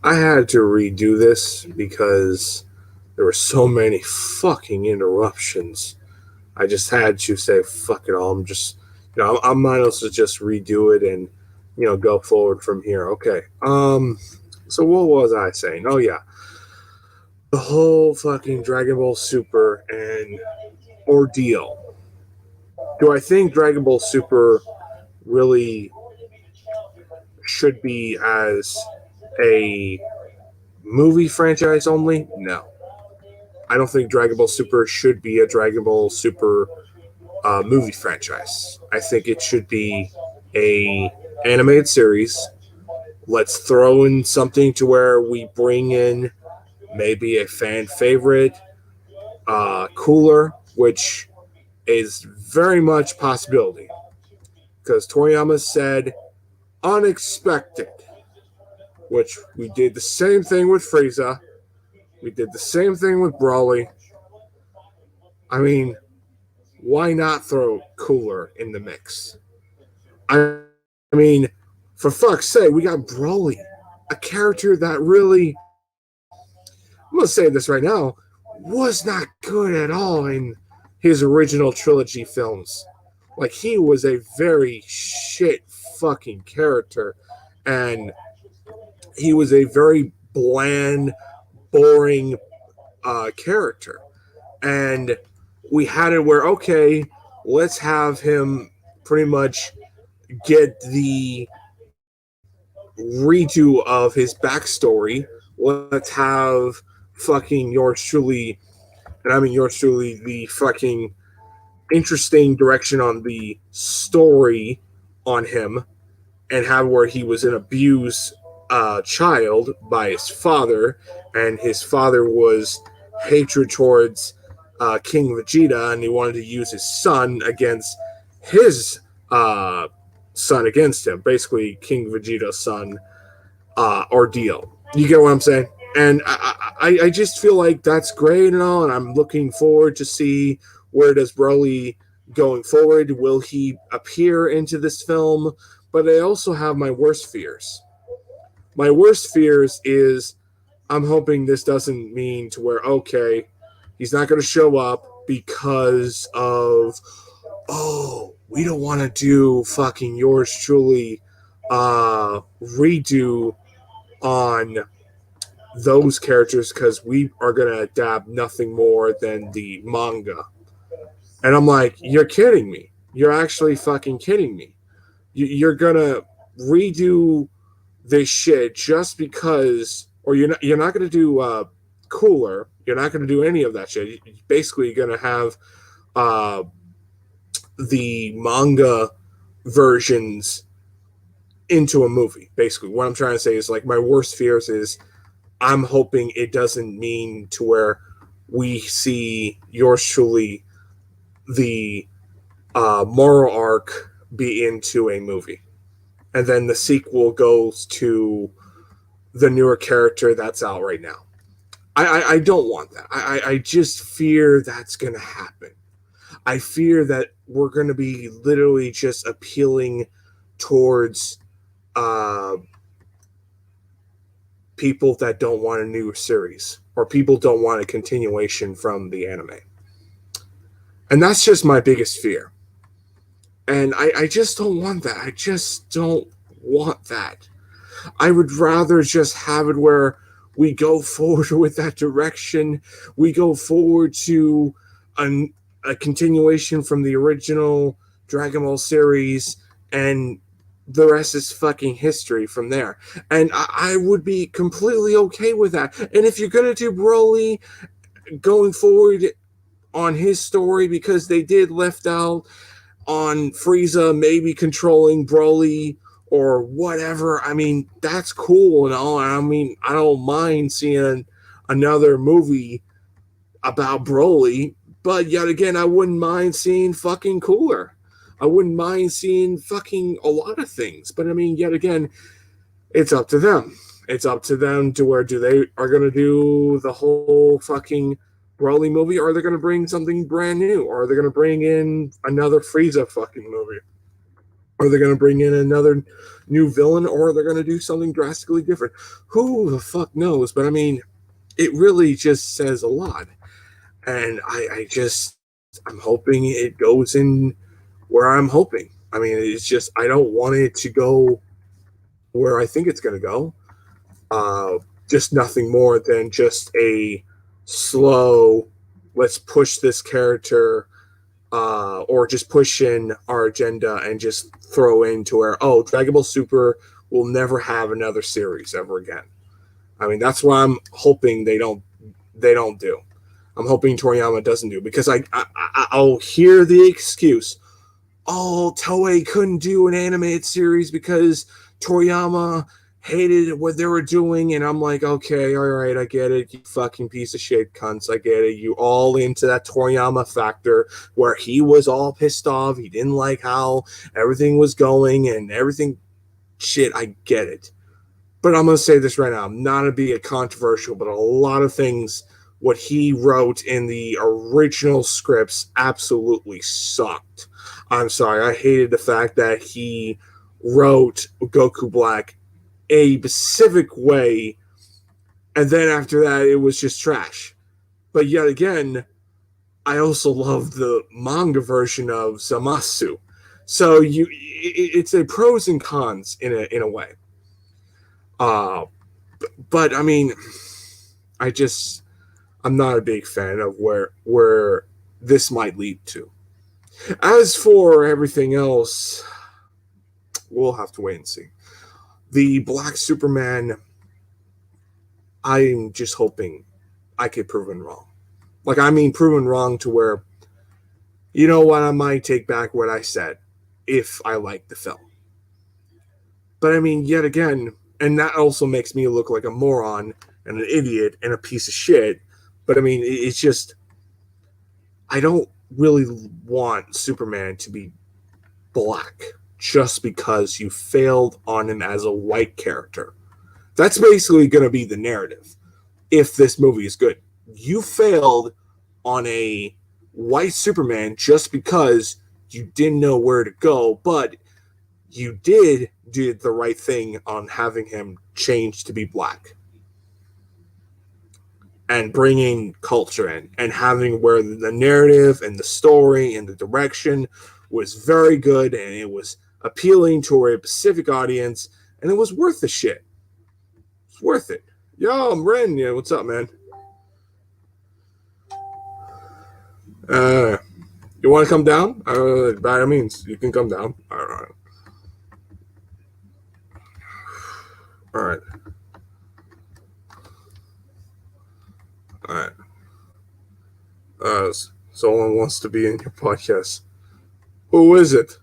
I had to redo this because there were so many fucking interruptions. I just had to say fuck it all. I'm just, I might as well just redo it and go forward from here. Okay. So what was I saying? Oh yeah, the whole fucking Dragon Ball Super and ordeal. Do I think Dragon Ball Super really should be as a movie franchise only? No. I don't think Dragon Ball Super should be a Dragon Ball Super movie franchise. I think it should be a animated series. Let's throw in something to where we bring in maybe a fan favorite, Cooler, which is very much possibility because Toriyama said unexpected, which we did the same thing with Frieza. We did the same thing with Brawly. I mean, why not throw Cooler in the mix? I mean, for fuck's sake, we got Broly, a character that really, I'm gonna say this right now, was not good at all in his original trilogy films. Like, he was a very shit fucking character, and he was a very bland, boring character. And we had it where, okay, let's have him pretty much get the redo of his backstory. Let's have fucking yours truly, and I mean yours truly, the fucking interesting direction on the story on him, and have where he was an abused child by his father, and his father was hatred towards King Vegeta, and he wanted to use his son against his son against him. Basically, King Vegeta's son ordeal. You get what I'm saying? And I just feel like that's great and all, and I'm looking forward to see where does Broly going forward. Will he appear into this film? But I also have my worst fears. My worst fears is I'm hoping this doesn't mean to where, okay, he's not going to show up because of, oh, we don't want to do fucking yours truly redo on those characters because we are going to adapt nothing more than the manga. And I'm like, you're kidding me. You're actually fucking kidding me. You're going to redo this shit just because, or you're not going to do Cooler. You're not going to do any of that shit. You're basically going to have uh, the manga versions into a movie. Basically, what I'm trying to say is like my worst fears is I'm hoping it doesn't mean to where we see yours truly the moral arc be into a movie, and then the sequel goes to the newer character that's out right now. I don't want that. I just fear that's going to happen. I fear that we're going to be literally just appealing towards uh, people that don't want a new series or people don't want a continuation from the anime. And that's just my biggest fear. And I just don't want that. I just don't want that. I would rather just have it where we go forward with that direction. We go forward to a continuation from the original Dragon Ball series, and the rest is fucking history from there. And I would be completely okay with that. And if you're going to do Broly going forward on his story, because they did left out on Frieza maybe controlling Broly or whatever, I mean, that's cool and all. I mean, I don't mind seeing another movie about Broly, but yet again, I wouldn't mind seeing fucking Cooler. I wouldn't mind seeing fucking a lot of things. But I mean, yet again, it's up to them. It's up to them to where do they are going to do the whole fucking Broly movie, or are they going to bring something brand new, or are they going to bring in another Frieza fucking movie? Are they going to bring in another new villain or they're going to do something drastically different. Who the fuck knows? But I mean, it really just says a lot. And I'm hoping it goes in where I'm hoping. I mean, it's just, I don't want it to go where I think it's going to go. Just nothing more than just a slow, let's push this character, or just push in our agenda and just throw into where, oh, Dragon Ball Super will never have another series ever again. I mean, that's what I'm hoping they don't do. I'm hoping Toriyama doesn't do, because I'll hear the excuse, oh, Toei couldn't do an animated series because Toriyama hated what they were doing, and I'm like, okay, all right, I get it, you fucking piece of shit cunts, I get it. You all into that Toriyama factor where he was all pissed off, he didn't like how everything was going and everything. Shit, I get it. But I'm going to say this right now, I'm not going to be a controversial, but a lot of things, what he wrote in the original scripts absolutely sucked. I'm sorry, I hated the fact that he wrote Goku Black a specific way, and then after that it was just trash. But yet again, I also love the manga version of Zamasu. So it's a pros and cons in a way. But I mean, I'm not a big fan of where this might lead to. As for everything else, we'll have to wait and see. The Black Superman, I'm just hoping I get proven wrong. Like, I mean, proven wrong to where, you know what, I might take back what I said if I like the film. But I mean, yet again, and that also makes me look like a moron and an idiot and a piece of shit. But I mean, it's just, I don't really want Superman to be black just because you failed on him as a white character. That's basically going to be the narrative if this movie is good. You failed on a white Superman just because you didn't know where to go, but you did the right thing on having him change to be black and bringing culture in and having where the narrative and the story and the direction was very good and it was appealing to a specific audience and it was worth the shit. It's worth it. Yo, I'm Ren. Yeah, what's up, man? You want to come down? By all means, you can come down. All right. All right. All right. Someone wants to be in your podcast. Who is it?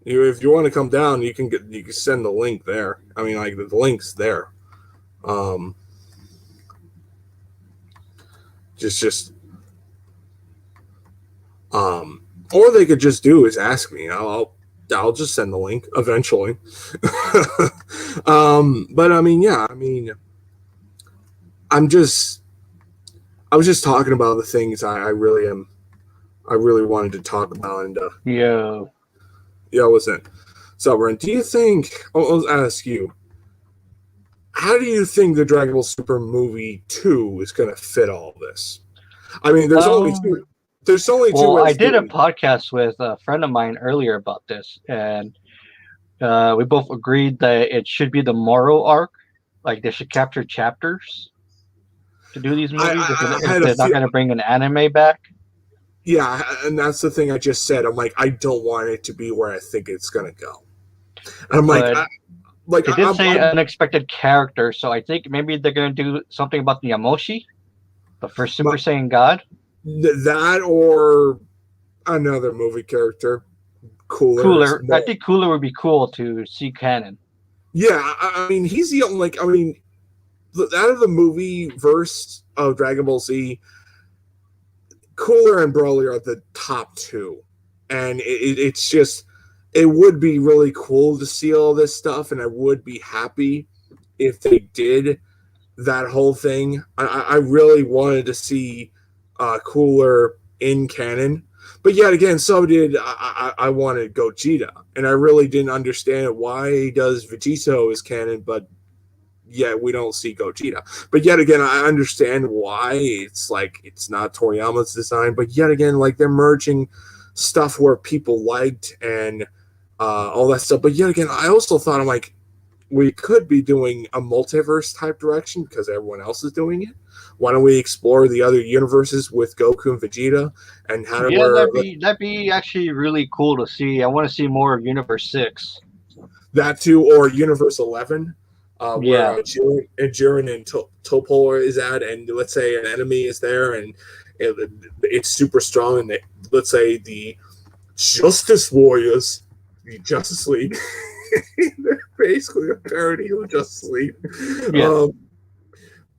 If you want to come down, you can send the link there. I mean, like the link's there. Or they could just do is ask me. I'll just send the link eventually. But I mean, yeah, I mean, I was just talking about the things I really wanted to talk about. And yeah, what's that? So, Brent, do you think? I'll ask you. How do you think the Dragon Ball Super movie 2 is going to fit all this? I mean, there's only two. There's only two. Well, I did a podcast with a friend of mine earlier about this, and we both agreed that it should be the Moro arc. Like they should capture chapters to do these movies if they're not going to bring an anime back. Yeah, and that's the thing I just said. I'm like, I don't want it to be where I think it's going to go. And I'm they did say unexpected character, so I think maybe they're going to do something about the Yamoshi, the first Super Saiyan God. That or another movie character. Cooler. I think Cooler would be cool to see canon. Yeah, I mean, he's the only, like, I mean, out of the movie verse of Dragon Ball Z, Cooler and Broly are the top two. And it's just, it would be really cool to see all this stuff, and I would be happy if they did that whole thing. I really wanted to see Cooler in canon. But yet again, so did I wanted Gogeta, and I really didn't understand why does Vegito is canon, but yet we don't see Gogeta. But yet again, I understand why it's like it's not Toriyama's design. But yet again, like they're merging stuff where people liked and all that stuff. But yet again, I also thought I'm like we could be doing a multiverse type direction because everyone else is doing it. Why don't we explore the other universes with Goku and Vegeta and how Yeah, we're that'd be actually really cool to see. I want to see more of Universe 6. that too, or Universe 11, where Yeah, Jiren and Topol is at, and let's say an enemy is there and it's super strong, and let's say the Justice Warriors, the Justice League, they're basically a parody of Justice League. yeah,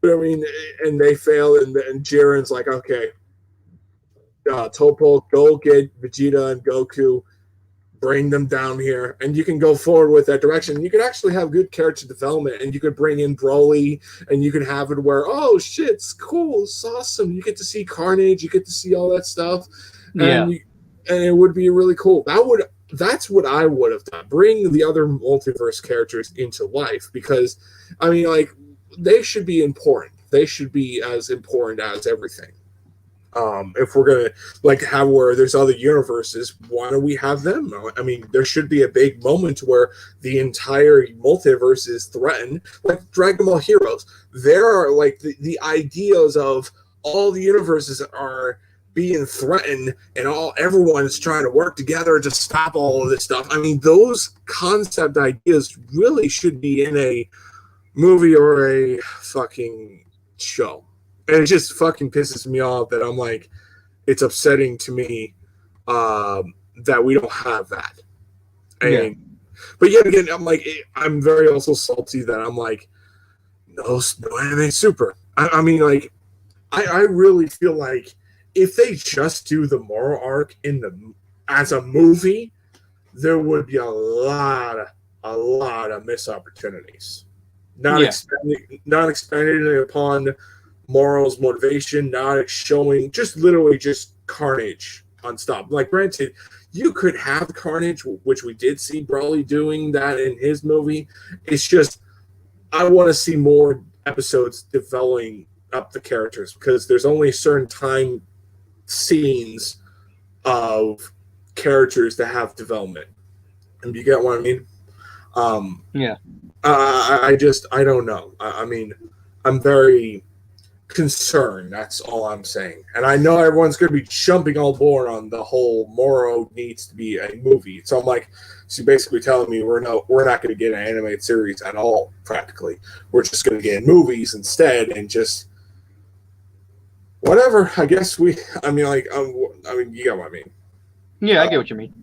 But I mean, and they fail, and Jiren's like, okay, Topol, go get Vegeta and Goku, bring them down here, and you can go forward with that direction. You could actually have good character development, and you could bring in Broly, and you could have it where, oh shit, it's cool, it's awesome. You get to see Carnage, you get to see all that stuff, yeah, and it would be really cool. That's what I would have done. Bring the other multiverse characters into life because, I mean, like they should be important. They should be as important as everything. If we're gonna like have where there's other universes, why don't we have them? I mean, there should be a big moment where the entire multiverse is threatened, like Dragon Ball Heroes. There are like the ideas of all the universes are being threatened, and everyone is trying to work together to stop all of this stuff. I mean, those concept ideas really should be in a movie or a fucking show. And it just fucking pisses me off that I'm like, it's upsetting to me that we don't have that. yeah, And but yet again, I'm very also salty that I'm like, no anime super. I mean, like, I really feel like if they just do the moral arc as a movie, there would be a lot of missed opportunities. yeah, Not expanding upon morals, motivation, not showing, just literally just carnage on stop. Like, granted, you could have carnage, which we did see Broly doing that in his movie. It's just, I want to see more episodes developing up the characters because there's only certain time scenes of characters that have development. And you get what I mean? yeah, I don't know. I mean, I'm very concern. That's all I'm saying. And I know everyone's going to be jumping all board on the whole Moro needs to be a movie. So I'm like, so basically telling me we're not going to get an animated series at all. Practically, we're just going to get movies instead, and just whatever. I guess we. I mean, like, I mean, you get what I mean. yeah. I get what you mean.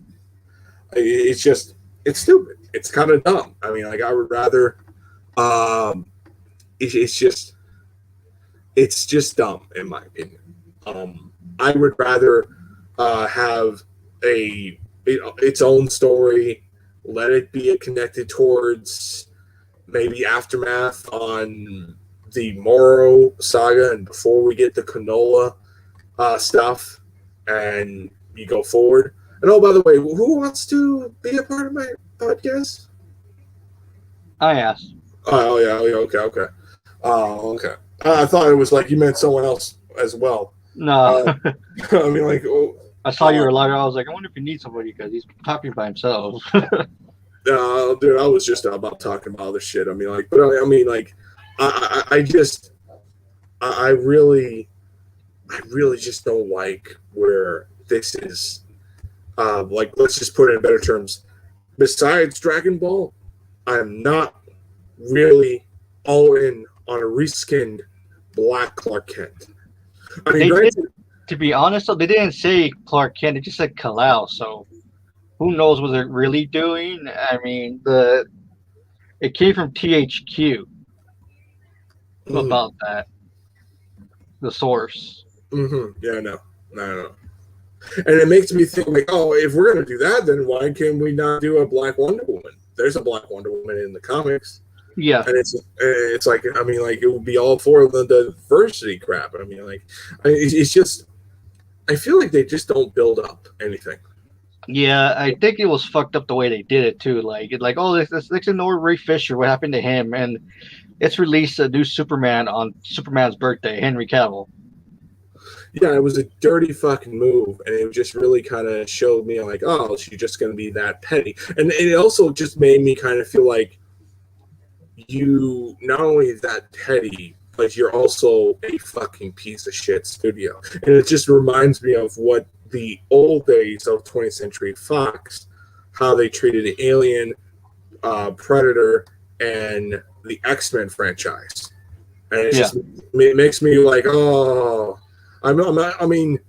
It's just, it's stupid. It's kind of dumb. I mean, like, I would rather. It's just dumb in my opinion. I would rather have its own story, let it be connected towards maybe aftermath on the Moro saga, and before we get the Canola stuff, and you go forward. And oh, by the way, who wants to be a part of my podcast? I asked. Oh yeah, okay. Oh, okay. I thought it was like you meant someone else as well. No, I mean, like, oh, I saw you were live. I was like, I wonder if he needs somebody because he's talking by himself. dude, I was just about talking about other shit. I mean, like, but I mean, like, I just, I really just don't like where this is. Like, let's just put it in better terms. Besides Dragon Ball, I'm not really all in on a reskinned Black Clark Kent. I mean, granted, To be honest, though, they didn't say Clark Kent. They just said Kal-El. So who knows what they're really doing? I mean, it came from THQ about that. The source. Yeah, no. And it makes me think, like, oh, if we're gonna do that, then why can we not do a Black Wonder Woman? There's a Black Wonder Woman in the comics. Yeah, And it's like, I mean, like, it would be all for the diversity crap. I mean, like, it's just, I feel like they just don't build up anything. Yeah, I think it was fucked up the way they did it too. Like oh, let's ignore Ray Fisher. What happened to him? And it's released a new Superman on Superman's birthday, Henry Cavill. Yeah, it was a dirty fucking move, and it just really kind of showed me like, oh, she's just going to be that petty, and it also just made me kind of feel like you not only that petty, but you're also a fucking piece of shit studio, and it just reminds me of what the old days of 20th Century Fox, how they treated Alien, Predator, and the X-Men franchise, and Yeah. it makes me like, oh, I mean,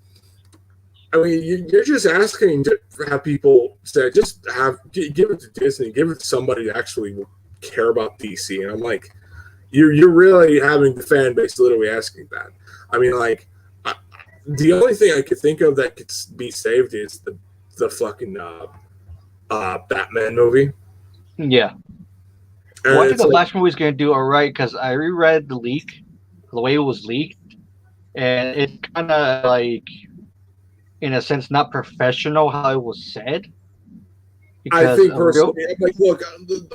you're just asking to have people say, just give it to Disney, give it to somebody to actually care about DC, and I'm like, you're really having the fan base literally asking that. I mean, like, the only thing I could think of that could be saved is the fucking Batman movie, Yeah. Well, and I think it's the like, Flash movie is going to do all right because I reread the leak, the way it was leaked, and it's kind of like, in a sense, not professional how it was said I because think a real personally, I'm like, look,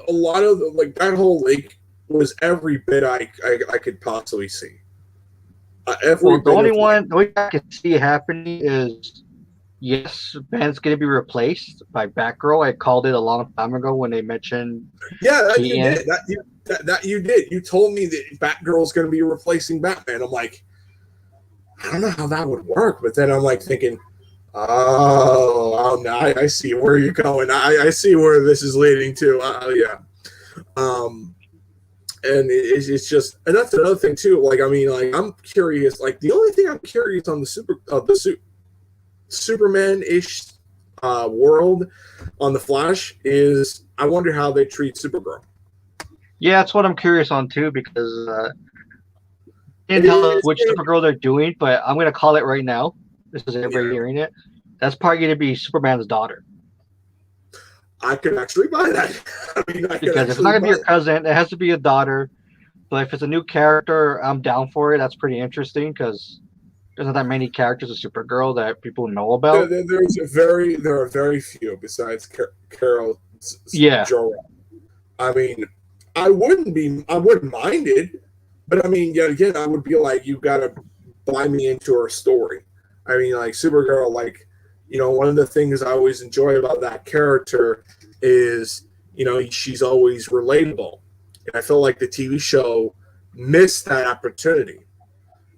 a lot of like that whole lake was every bit I could possibly see. Every well, bit of like, the only I can see happening is yes, Ben's going to be replaced by Batgirl. I called it a long time ago when they mentioned yeah, that you Keaton. did. That you did. You told me that Batgirl's going to be replacing Batman. I'm like, I don't know how that would work, but then I'm like thinking, oh no, I see where you're going. I see where this is leading to. Yeah. Um, and it's just, and that's another thing too. Like, I mean, like, I'm curious. Like, the only thing I'm curious on the Superman ish world on the Flash is I wonder how they treat Supergirl. Yeah, that's what I'm curious on too because they It didn't tell us is. which Supergirl they're doing, but I'm going to call it right now. This is everybody Yeah, hearing it. That's probably going to be Superman's daughter. I could actually buy that. I mean, I could Because if it's not actually going to be buy your that. cousin, it has to be a daughter. But if it's a new character, I'm down for it. That's pretty interesting because there's not that many characters of Supergirl that people know about. There are very few besides Carol Yeah, Jor. I mean, I wouldn't mind it, but I mean, yet again, I would be like, you gotta buy me into her story. I mean, like Supergirl, like, one of the things I always enjoy about that character is, she's always relatable, and I feel like the TV show missed that opportunity,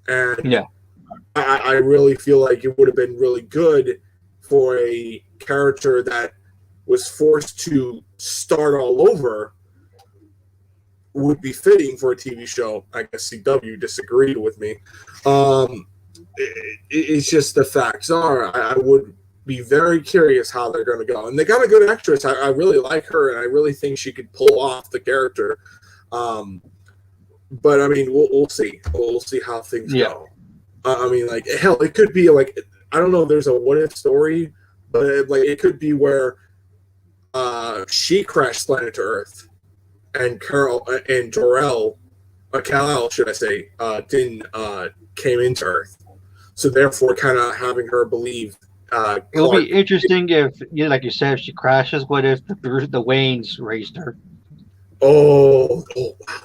and yeah. I really feel like it would have been really good for a character that was forced to start all over would be fitting for a TV show. I guess CW disagreed with me. It's just the facts are. I would be very curious how they're going to go. And they got a good actress. I really like her, and I really think she could pull off the character. Um, but I mean, we'll see. We'll see how things Yeah. go. I mean, like, hell, it could be like, I don't know if there's a what if story, but like it could be where she crashed planet to Earth, and Carol and Jor-El, Kal-El, should I say, didn't came into Earth. So therefore, kind of having her believe It will be Clark. interesting if, like you said, if she crashes. What if the Waynes raised her? Wow,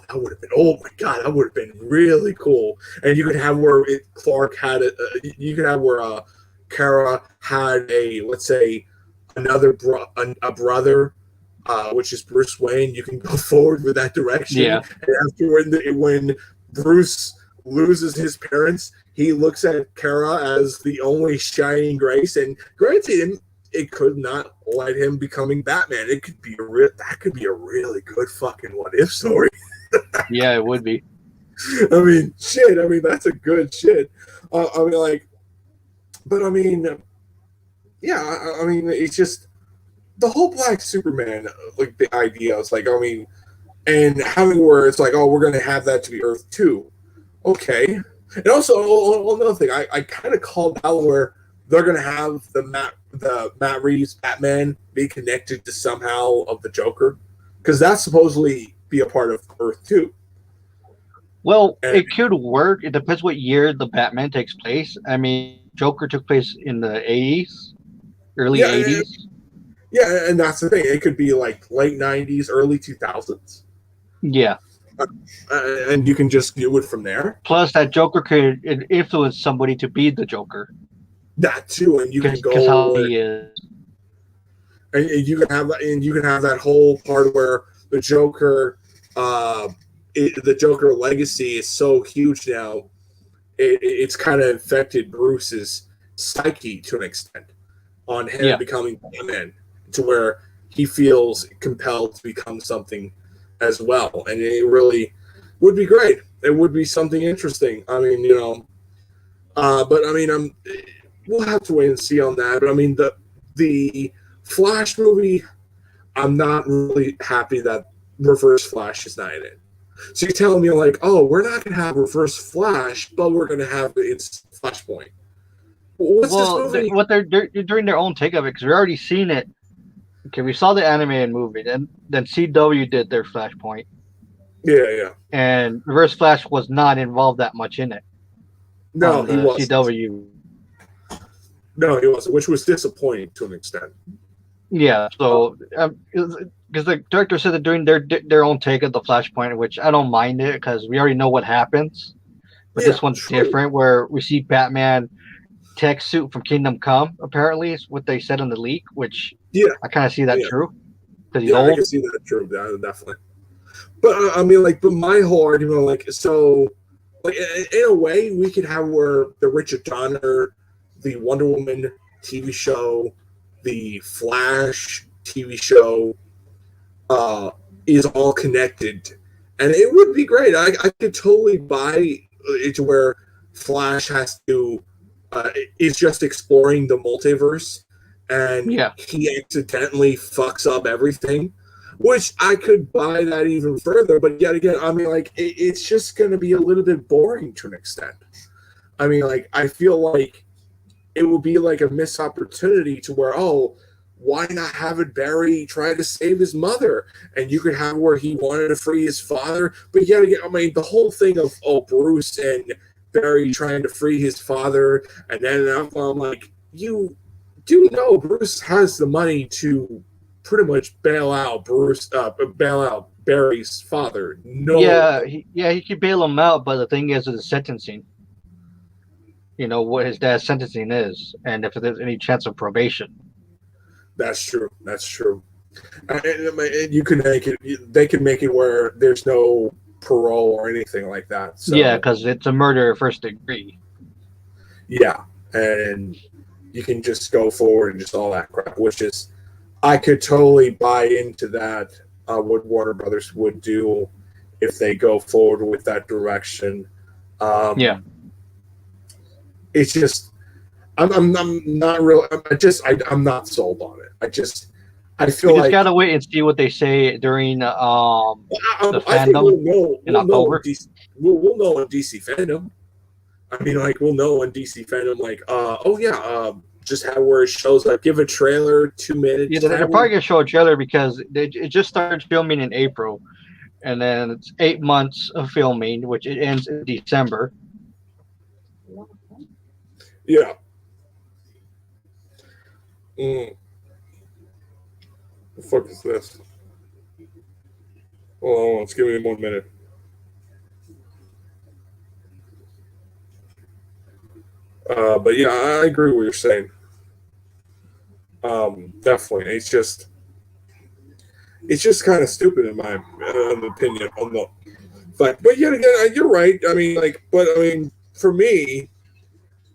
that would have been. Oh my god, that would have been really cool. And you could have where Clark had it. You could have where Kara had a, let's say, a brother, which is Bruce Wayne. You can go forward with that direction. Yeah. And after when Bruce loses his parents, he looks at Kara as the only shining grace. And granted, it could not let him becoming Batman. It could be that could be a really good fucking what if story. Yeah, it would be. I mean, shit. I mean, that's a good shit. I mean, like, but I mean, yeah. I mean, it's just the whole Black Superman, like the idea. It's like, I mean, and having where it's like, oh, we're gonna have that to be Earth 2. Okay. And also, another thing, I kind of called out where they're gonna have the Matt Reeves Batman be connected to somehow of the Joker, because that's supposedly be a part of Earth 2. Well, And it could work. It depends what year the Batman takes place. I mean, Joker took place in the 80s, early Yeah, 80s. yeah, and that's the thing. It could be like late 90s, early 2000s. Yeah. And you can just do it from there. Plus, that Joker could influence somebody to be the Joker That too, and you can because how go he is. and you can have that whole part where the Joker, the Joker legacy is so huge now. It's kind of infected Bruce's psyche to an extent on him Yeah. becoming Batman, to where he feels compelled to become something as well, and it really would be great. It would be something interesting. I mean, but I mean, we'll have to wait and see on that. But I mean, the Flash movie, I'm not really happy that Reverse Flash is not in it. So you're telling me like, oh, we're not going to have Reverse Flash, but we're going to have its Flashpoint. What's this Well, movie? they're doing their own take of it because we already seen it. Okay, we saw the animated movie, then CW did their Flashpoint, Yeah, yeah. and Reverse Flash was not involved that much in it No, on he the wasn't. CW. No, he wasn't, which was disappointing to an extent. Yeah, so because the director said they're doing their own take of the Flashpoint, which I don't mind it because we already know what happens. But Yeah, this one's true. different, where we see Batman tech suit from Kingdom Come. Apparently, is what they said in the leak, which Yeah, I kind of see that yeah. true because he's Yeah, I old. can see that true. Definitely. But I mean, like, but my whole argument, like, so, like, in a way, we could have where the Richard Donner, the Wonder Woman TV show, the Flash TV show, is all connected, and it would be great. I could totally buy it to where Flash has to is just exploring the multiverse, and Yeah, he accidentally fucks up everything, which I could buy that even further. But yet again, I mean, like it's just going to be a little bit boring to an extent. I mean, like I feel like it will be like a missed opportunity to where, oh, why not have it Barry try to save his mother, and you could have where he wanted to free his father, but yet again, I mean, the whole thing of Bruce and Barry trying to free his father, and then I'm like, you do know Bruce has the money to pretty much bail out Barry's father. No, he could bail him out, but the thing is, with the sentencing, what his dad's sentencing is, and if there's any chance of probation. that's true. That's true. And you can make it. They can make it where there's no parole or anything like that. So Yeah, because it's a murder first degree. yeah, and you can just go forward and just all that crap. Which is, I could totally buy into that. What Warner Brothers would do if they go forward with that direction. Yeah. It's just I'm not real. I'm not sold on it. I feel We just like gotta wait and see what they say during the I think fandom in October. We'll know in DC fandom. I mean, like we'll know in DC fandom, like, just how where it shows up. Give a trailer, 2 minutes. Yeah, they're probably gonna show a trailer because it just started filming in April, and then it's 8 months of filming, which it ends in December. Yeah. Mm. The fuck is this? Hold on, let's give me 1 minute. But yeah, I agree with what you're saying. Definitely, it's just kind of stupid in my opinion. But yet again, you're right. I mean, like, but I mean, for me,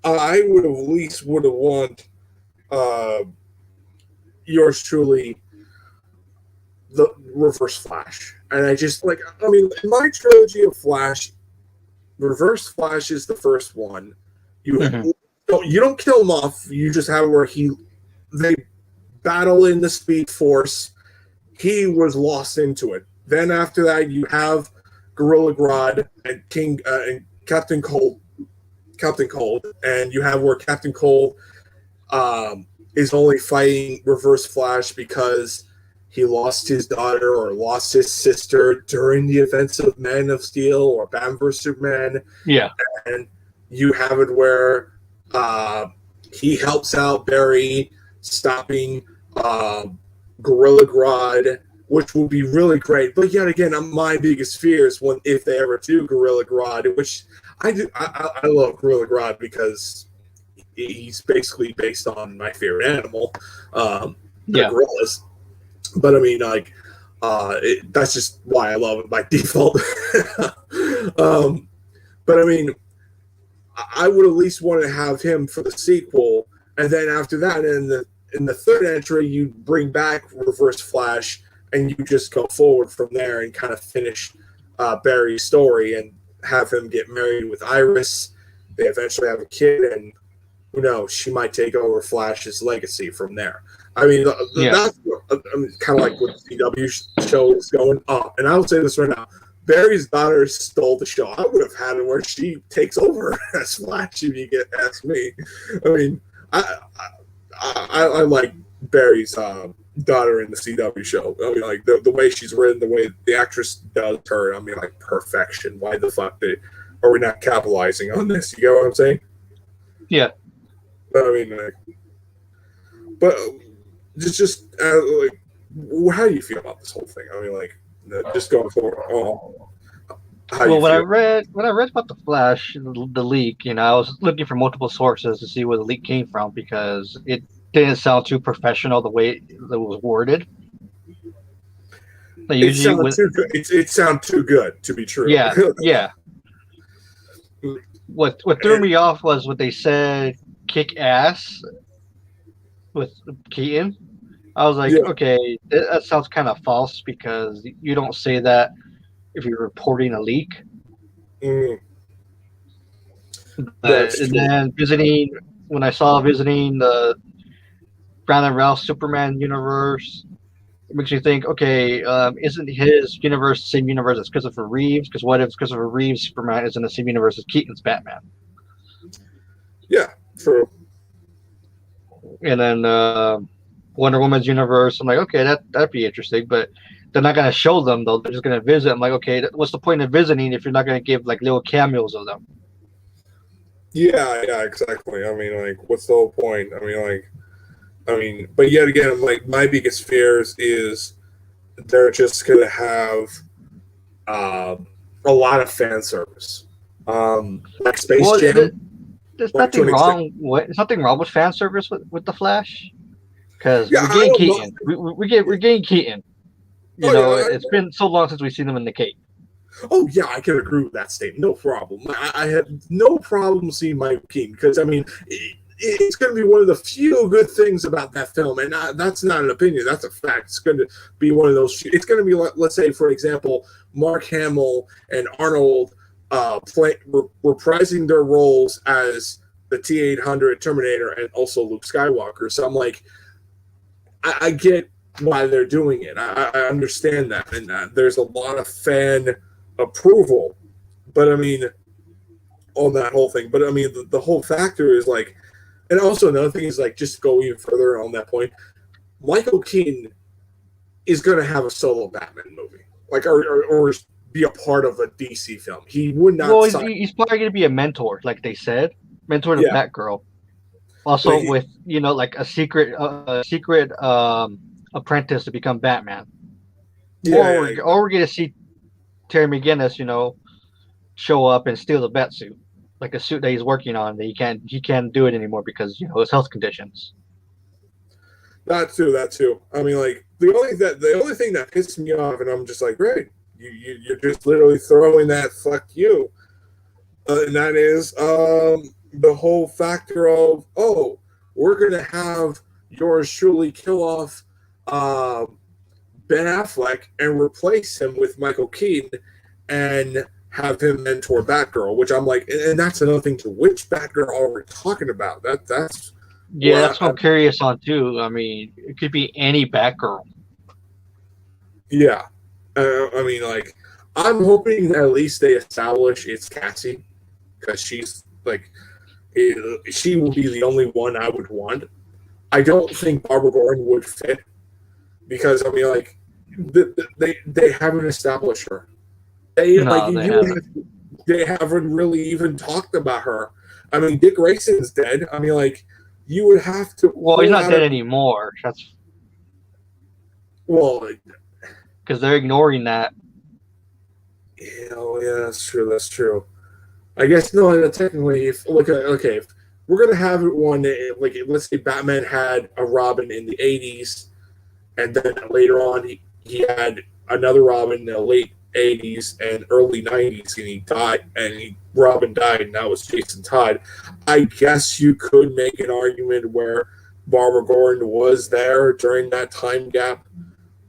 I would have at least would have want yours truly the Reverse Flash, and I just like. I mean, in my trilogy of Flash, Reverse Flash is the first one. You don't kill him off. You just have where they battle in the Speed Force. He was lost into it. Then after that, you have Gorilla Grodd and King and Captain Cold, and you have where Captain Cold is only fighting Reverse Flash because he lost his daughter or lost his sister during the events of Man of Steel or Batman vs Superman. Yeah. And you have it where Uh, he helps out Barry stopping uh, Gorilla Grodd, which would be really great. But yet again, my biggest fear is when if they ever do Gorilla Grodd, which I do. I love Gorilla Grodd because he's basically based on my favorite animal, the Yeah. gorillas. But I mean, like, that's just why I love it by default. um, but I mean, I would at least want to have him for the sequel, and then after that, in the third entry, you bring back Reverse Flash, and you just go forward from there and kind of finish Barry's story and have him get married with Iris. They eventually have a kid, and who knows, she might take over Flash's legacy from there. I mean, Yeah. that's kind of like what the CW show is going. Oh, and I'll say this right now. Barry's daughter stole the show. I would have had it where she takes over as Flash, if you get ask me. I mean, I like Barry's daughter in the CW show. I mean, like the way she's written, the way the actress does her. I mean, like perfection. Why the fuck are we not capitalizing on this? You get what I'm saying? Yeah. I mean, like, but just like, how do you feel about this whole thing? I mean, like, just going forward. Oh, how Well, you feel? when I read about the Flash, the leak, I was looking for multiple sources to see where the leak came from because it didn't sound too professional the way it was worded. Like It usually, sounds too good. It sounds too good to be true. yeah, yeah. What threw And, me off was what they said, kick ass with Keaton. I was like, yeah. okay, that sounds kind of false because you don't say that if you're reporting a leak. Mm, But that's and true. then when I saw visiting the Brandon Routh Superman universe, it makes me think, okay, isn't his universe the same universe as Christopher Reeves? Because what if Christopher Reeves Superman is in the same universe as Keaton's Batman? Yeah, true. And then Wonder Woman's universe, I'm like, okay, that'd be interesting, but they're not gonna show them though. They're just gonna visit. I'm like, okay, what's the point of visiting if you're not gonna give like little cameos of them? Yeah, exactly. I mean, like, what's the whole point? I mean, but yet again, like, my biggest fears is they're just gonna have um, a lot of fan service, like Space Well, Jam, there's like to nothing an extent. wrong. There's nothing wrong with fan service with the Flash because Yeah, we're I getting don't know. Keaton. We're getting Keaton. Oh yeah, It's been so long since we've seen him in the cape. oh yeah, I can agree with that statement. No problem. I have no problem seeing Michael Keaton because I mean, it's going to be one of the few good things about that film, and that's not an opinion. That's a fact. It's going to be one of those. It's going to be, let's say, for example, Mark Hamill and Arnold reprising their roles as the T-800 Terminator and also Luke Skywalker. So I'm like, I get why they're doing it. I understand that, and there's a lot of fan approval. But I mean, on that whole thing. But I mean, the whole factor is like, and also another thing is like, just to go even further on that point, Michael Keaton is going to have a solo Batman movie, like, or be a part of a DC film. He would not Well, sign. he's probably going to be a mentor, like they said, mentor to Yeah, Batgirl. but Also, with like a secret apprentice to become Batman, yeah, or we're going to see Terry McGinnis, show up and steal the bat suit, like a suit that he's working on that he can't do it anymore because his health conditions. that too. I mean, like, the only thing that pisses me off, and I'm just like, great, you're just literally throwing that fuck you, and that is the whole factor of, oh, we're gonna have yours truly kill off Ben Affleck and replace him with Michael Keaton and have him mentor Batgirl, which I'm like, and that's another thing to which Batgirl are we talking about? That's Yeah, where that's what I'm curious on too. I mean, it could be any Batgirl. yeah. I mean, like, I'm hoping that at least they establish it's Cassie because she's like, she will be the only one I would want. I don't think Barbara Gordon would fit because I mean, like, they haven't established her. They like No, they you haven't. have, they haven't really even talked about her. I mean, Dick Grayson's dead. I mean, like, you would have to Well, he's pull not out dead a anymore. That's well, like, because they're ignoring that. yeah, that's true. That's true. I guess no. Technically, if okay, if we're gonna have it one day, like let's say Batman had a Robin in the '80s, and then later on he had another Robin in the late '80s and early '90s, and he died, and Robin died, and that was Jason Todd. I guess you could make an argument where Barbara Gordon was there during that time gap,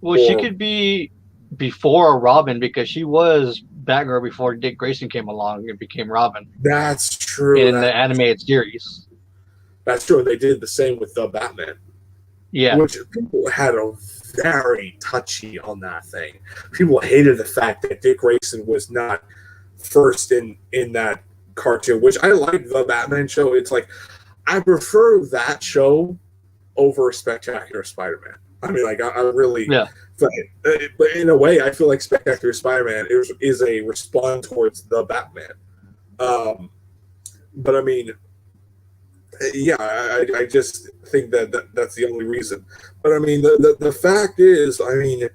Well, she or could be before Robin because she was Batgirl before Dick Grayson came along and became Robin that's true. in the animated series. That's true. They did the same with the Batman, Yeah, which people had a very touchy on that thing. People hated the fact that Dick Grayson was not first in that cartoon, which I like the Batman show. It's like I prefer that show over Spectacular Spider-Man. I mean, like I really, yeah, but in a way, I feel like Spectacular Spider-Man is a response towards the Batman. Um, but I mean, yeah, I just think that's the only reason. But I mean, the fact is, I mean,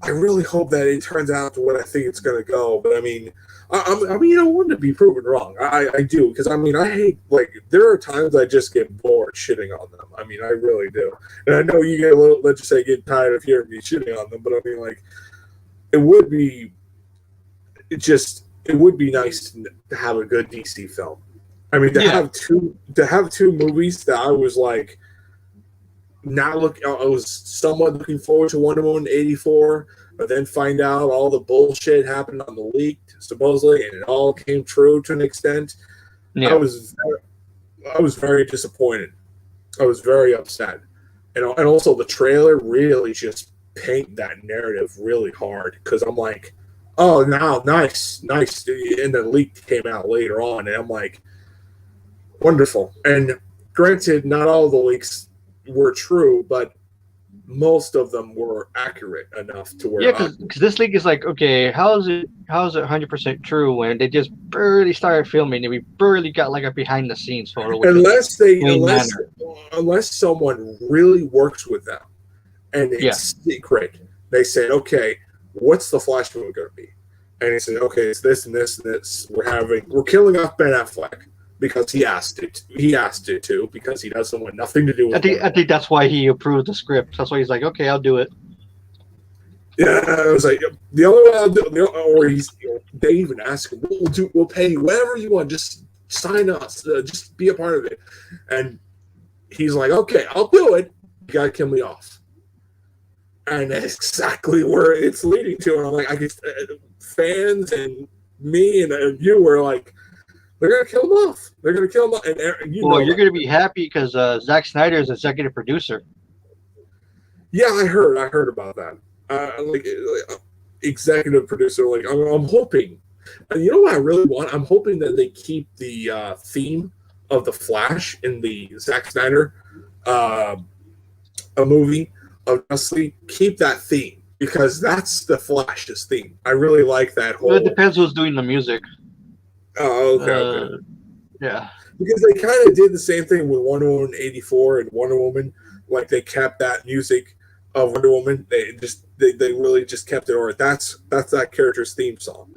I really hope that it turns out to what I think it's going to go. But I mean, I mean, I want to be proven wrong. I do because I mean, I hate like there are times I just get bored shitting on them. I mean, I really do. And I know you get a little, let's just say, get tired of hearing me shitting on them. But I mean, like, it would be it would be nice to have a good DC film. I mean, yeah. to have two movies that I was like now look, I was somewhat looking forward to Wonder Woman '84, but then find out all the bullshit happened on the leak supposedly, and it all came true to an extent. I Yeah. was I was very disappointed. I was very upset, and also the trailer really just paint that narrative really hard because I'm like, oh, now nice, nice, and the leak came out later on, and I'm like, wonderful. And granted, not all the leaks were true, but most of them were accurate enough to Yeah, where because this league is like, okay, how is it 100% true when they just barely started filming and we barely got like a behind the scenes photo, which was like Wayne Manor. unless someone really works with them and Yeah, it's secret, they said, okay, what's the Flash movie going to be? And he said, okay, it's this and this and this. We're killing off Ben Affleck because he asked it. He asked it to because he doesn't want nothing to do I with think it. I think that's why he approved the script. That's why he's like, okay, I'll do it. Yeah, I was like, the only way I'll do, or they even ask him, we'll pay you whatever you want, just sign us, just be a part of it. And he's like, okay, I'll do it. You gotta kill me off. And that's exactly where it's leading to. And I'm like, I guess fans and me and you were like, they're gonna kill him off. They're gonna kill him off, and you Well, know you're that. gonna be happy because Zack Snyder is executive producer. Yeah, I heard about that. Like executive producer. Like I'm hoping. And you know what I really want? I'm hoping that they keep the theme of the Flash in the Zack Snyder uh, a movie of Justice League. Keep that theme because that's the Flash's theme. I really like that Well, it whole. depends who's doing the music. Oh, okay, okay. Uh, yeah, Because they kind of did the same thing with Wonder Woman '84 and Wonder Woman. Like they kept that music of Wonder Woman. They really just kept it. Or that's that character's theme song.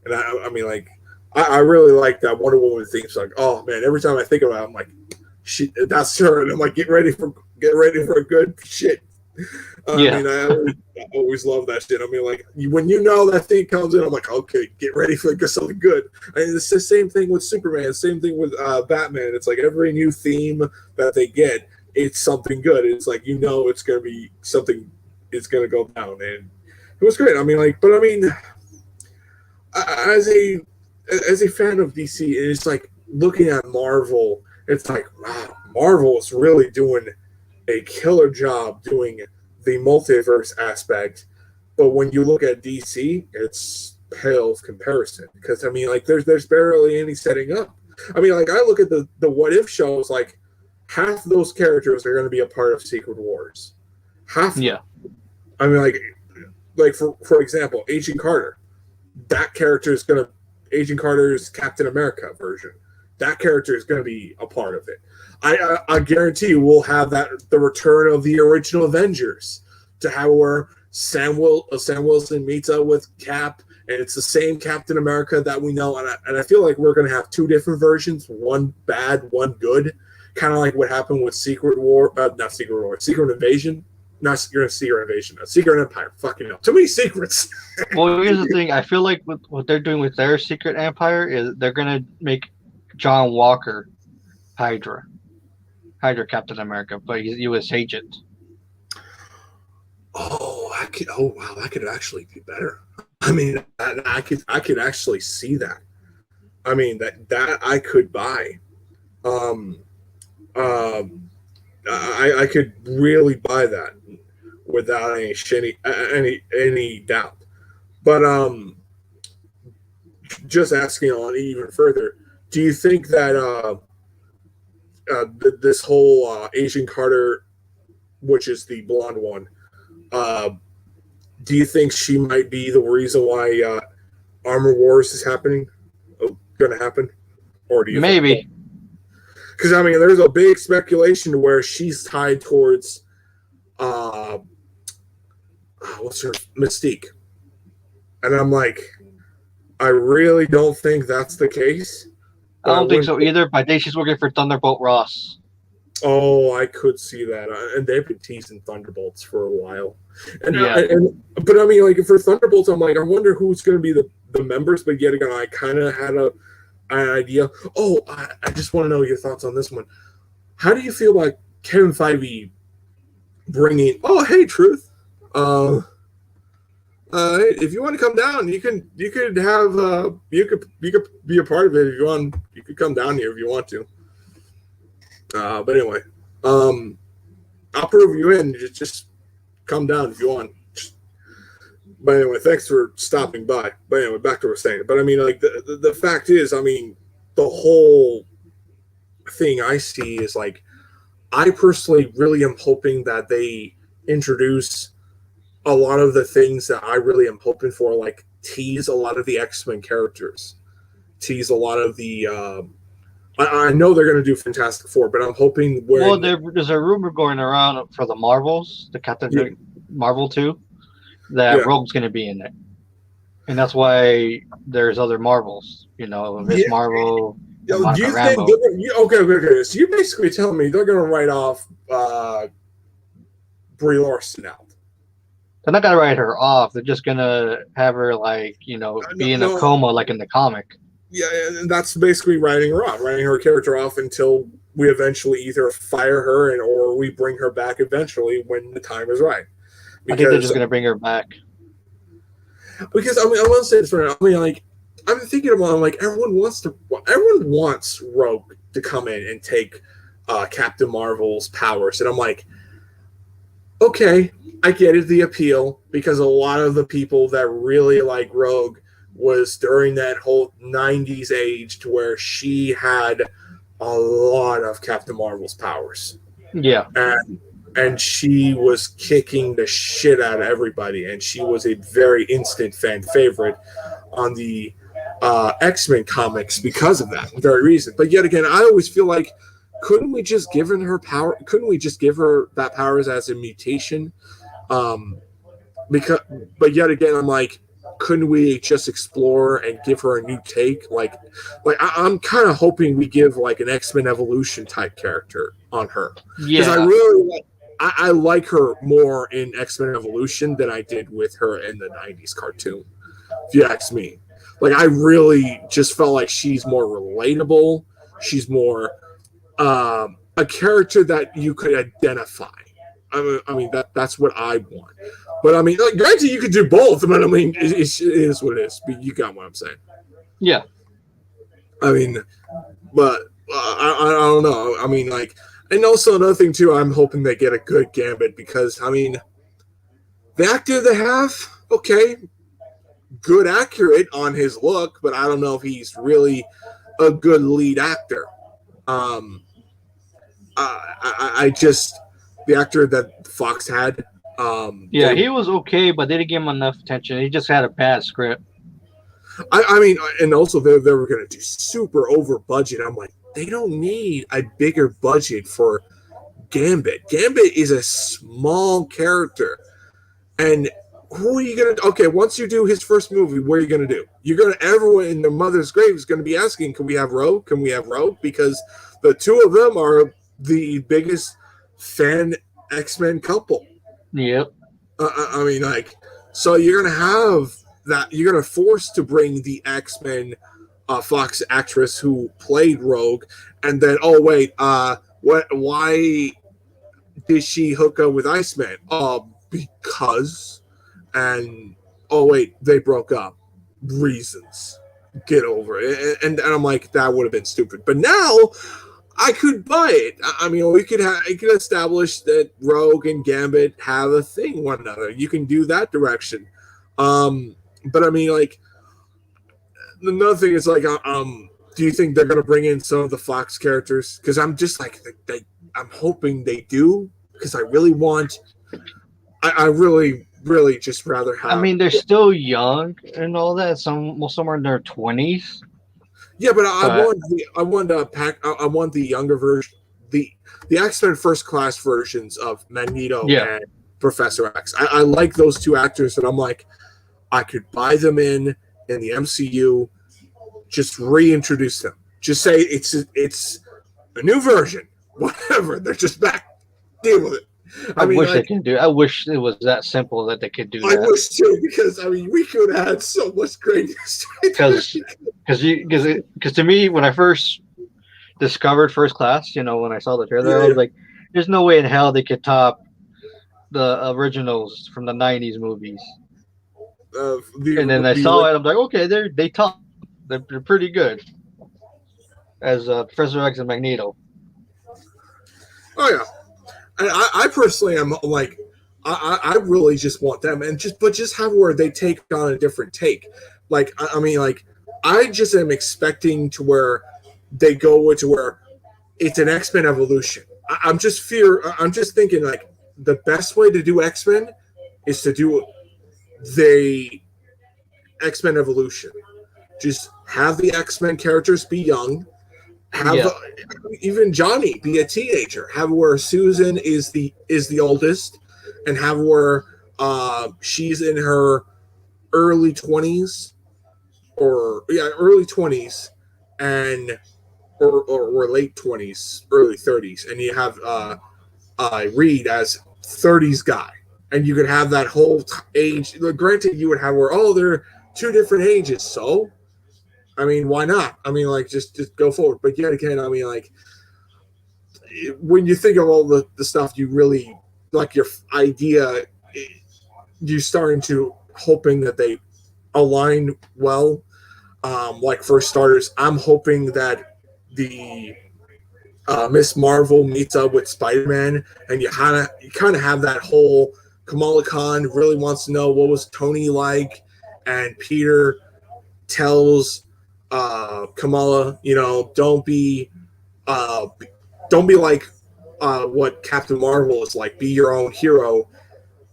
And I mean, like I really like that Wonder Woman theme song. Oh man, every time I think about it, I'm like, that's her. And I'm like, get ready for a good shit. I yeah, mean, I always love that shit. I mean, like when you know that thing comes in, I'm like, okay, get ready for something good. I mean, it's the same thing with Superman, same thing with Batman. It's like every new theme that they get, it's something good. It's like you know, it's gonna be something. It's gonna go down, and it was great. I mean, like, but I mean, as a fan of DC, it's like looking at Marvel. It's like wow, Marvel is really doing a killer job doing the multiverse aspect. But when you look at DC, it's pales comparison because I mean, like, there's barely any setting up. I mean, like, I look at the what if shows, like half those characters are going to be a part of Secret Wars. Half of them. yeah. I mean, like for example, Agent Carter. That character is going to Agent Carter's Captain America version. that character is going to be a part of it. I guarantee you we'll have the return of the original Avengers to have where Sam Wilson meets up with Cap, and it's the same Captain America that we know. And I feel like we're going to have two different versions, one bad, one good, kind of like what happened with Secret Invasion. Not Secret Invasion, Secret Empire. Fucking hell. Too many secrets. Well, here's the thing. I feel like what they're doing with their Secret Empire is they're going to make John Walker Hydra Captain America, but he's a U.S. agent. Oh, wow, that could actually be better. I mean, I could actually see that. I mean, that I could buy. I could really buy that without any doubt. But just asking on even further, do you think that this whole Asian Carter, which is the blonde one, do you think she might be the reason why Armor Wars is happening? Going to happen, or do you maybe? Because I mean, there's a big speculation where she's tied towards what's her Mystique, and I'm like, I really don't think that's the case. I don't think so either. But I think she's working for Thunderbolt Ross. Oh, I could see that, and they've been teasing Thunderbolts for a while. And yeah. But I mean, like for Thunderbolts, I'm like, I wonder who's going to be the members. But yet again, I kind of had an idea. Oh, I just want to know your thoughts on this one. How do you feel about Kevin Feige bringing? Oh, hey, Truth. If you want to come down, you could have you could be a part of it if you want. You could come down here if you want to. But anyway, I'll prove you in. Just come down if you want. But anyway, thanks for stopping by. But anyway, back to what we're saying. But I mean, like the fact is, I mean, the whole thing I see is like, I personally really am hoping that they introduce a lot of the things that I really am hoping for, like tease a lot of the X-Men characters, tease a lot of the. I know they're going to do Fantastic Four, but I'm hoping. Well, there's a rumor going around for the Marvels, the Captain Marvel 2, that Rogue's going to be in it, and that's why there's other Marvels. You know, Miss Marvel. Do you think? Okay. So you basically tell me they're going to write off Brie Larson out. They're not going to write her off. They're just going to have her be in a coma like in the comic. Yeah, and that's basically writing her off, writing her character off until we eventually either fire her or we bring her back eventually when the time is right. Because, I think they're just going to bring her back. Because I mean, I want to say this right now. I mean, like, I'm thinking about like everyone wants Rogue to come in and take Captain Marvel's powers, and I'm like, okay, I get it, the appeal, because a lot of the people that really like Rogue was during that whole 90s age to where she had a lot of Captain Marvel's powers. Yeah. And she was kicking the shit out of everybody, and she was a very instant fan favorite on the X-Men comics because of that very reason. But yet again, I always feel like, couldn't we just give her power? Couldn't we just give her that powers as a mutation? But yet again, I'm like, couldn't we just explore and give her a new take? Like I'm kind of hoping we give like an X-Men Evolution type character on her. Because I like her more in X-Men Evolution than I did with her in the 90s cartoon, if you ask me. Like, I really just felt like she's more relatable. She's more a character that you could identify. I mean that's what I want. But I mean, like, granted, you could do both. But I mean, it is what it is. But you got what I'm saying. Yeah. I mean, but I don't know. I mean, like, and also another thing too, I'm hoping they get a good Gambit because I mean, the actor they have, okay, good, accurate on his look, but I don't know if he's really a good lead actor. I just the actor that Fox had. He was okay, but they didn't give him enough attention. He just had a bad script. I mean, and also they were going to do super over budget. I'm like, they don't need a bigger budget for Gambit. Gambit is a small character, and who are you gonna? Okay, once you do his first movie, what are you gonna do? You're gonna everyone in their mother's grave is gonna be asking, "Can we have Rogue? Can we have Rogue?" Because the two of them are the biggest fan X-Men couple. Yep. I mean, like, so you're gonna have that. You're gonna force to bring the X-Men Fox actress who played Rogue, and then oh wait, what? Why did she hook up with Iceman? Because, and oh wait, they broke up. Reasons. Get over it. And I'm like, that would have been stupid. But now I could buy it. I mean, we could I could establish that Rogue and Gambit have a thing one another. You can do that direction. But I mean, like another thing is like, do you think they're gonna bring in some of the Fox characters? Because I'm just like, I'm hoping they do because I really want. I really, really just rather I have. mean, they're still young and all that. Some are in their 20s, Yeah, but but I want the younger version, the the X-Men First Class versions of Magneto yeah, and Professor X. I like those two actors, and I'm like, I could buy them in the MCU, just reintroduce them, just say it's a new version, whatever. They're just back. Deal with it. I I mean, wish they like, could do. I wish it was that simple that they could do I that. wish too, because I mean, we could have had so much greatness. Because because to me, when I first discovered First Class, when I saw the trailer, I Yeah, was like, "There's no way in hell they could top the originals from the '90s movies." And then I saw it, I'm like, "Okay, they top. They're pretty good as Professor X and Magneto." oh yeah. And I personally am like, I really just want them, and just have where they take on a different take. Like I mean, like I just am expecting to where they go to where it's an X Men evolution. I'm just thinking like the best way to do X Men is to do the X Men evolution. Just have the X Men characters be young, have Yeah, even Johnny be a teenager. Have where Susan is the oldest, and have where she's in her early 20s or yeah early 20s, and or late 20s, early 30s, and you have Reed as 30s guy, and you could have that whole age. Granted, you would have where they're two different ages, so I mean, why not? I mean, like, just go forward. But yet again, I mean, like, when you think of all the stuff you really like, your idea, you're starting to hoping that they align well. Like, for starters, I'm hoping that the Miss Marvel meets up with Spider Man, and you kind of have that whole Kamala Khan really wants to know what was Tony like, and Peter tells Kamala, uh, don't be like what Captain Marvel is like. Be your own hero,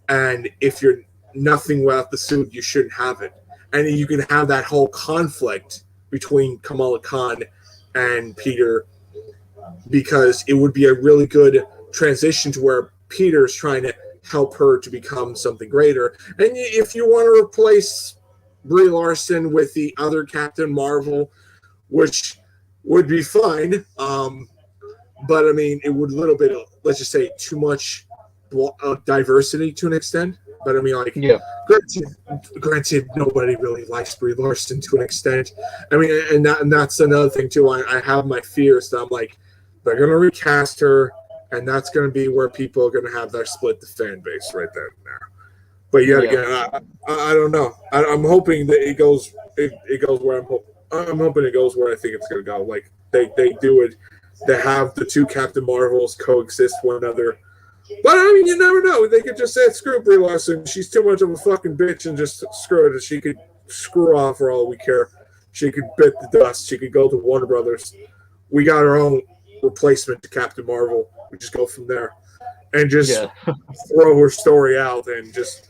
and if you're nothing without the suit, you shouldn't have it. And you can have that whole conflict between Kamala Khan and Peter, because it would be a really good transition to where Peter's trying to help her to become something greater. And if you want to replace Brie Larson with the other Captain Marvel, which would be fine, but I mean, it would a little bit, let's just say, too much diversity to an extent. But I mean, like, yeah, granted, nobody really likes Brie Larson to an extent. I mean, and that's another thing too. I have my fears that I'm like, they're gonna recast her, and that's gonna be where people are gonna have their split the fan base right there and there. But yet yeah, again, I don't know. I'm hoping that it goes where I'm hoping it goes where I think it's gonna go. Like they do it. They have the two Captain Marvels coexist one another. But I mean, you never know. They could just say, "Screw Brie Larson. She's too much of a fucking bitch," and just screw it. She could screw off for all we care. She could bit the dust. She could go to Warner Brothers. We got our own replacement to Captain Marvel. We just go from there and just yeah. throw her story out and just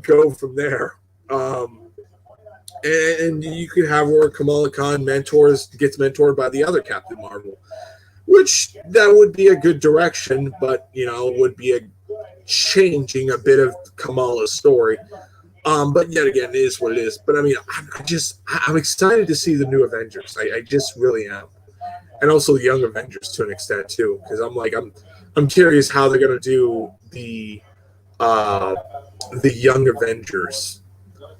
go from there. and you could have where Kamala Khan gets mentored by the other Captain Marvel, which that would be a good direction, but would be a changing a bit of Kamala's story. But yet again, it is what it is. But I mean, I'm excited to see the new Avengers. I just really am, and also the Young Avengers to an extent too, because I'm curious how they're gonna do uh, the Young Avengers,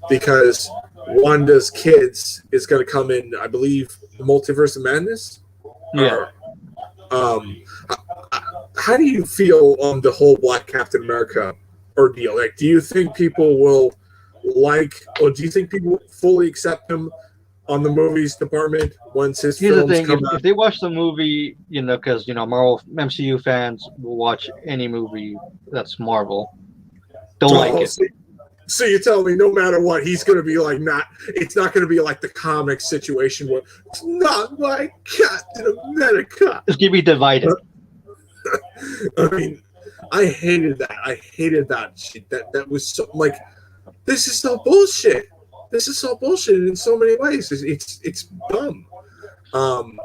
because Wanda's kids is gonna come in, I believe, the Multiverse of Madness. Yeah. Or, um, how do you feel on the whole Black Captain America ordeal? Like, do you think people will or do you think people fully accept him on the movies department once his Here's the films thing: come if out? they watch the movie, because Marvel MCU fans will watch any movie that's Marvel, they'll like Oh, it. so you tell me no matter what, he's going to be like it's not going to be like the comic situation where it's not like Captain America. It's gonna be divided. I mean, I hated that. I hated that shit. That was so like, this is so bullshit. This is so bullshit in so many ways. It's dumb. Um,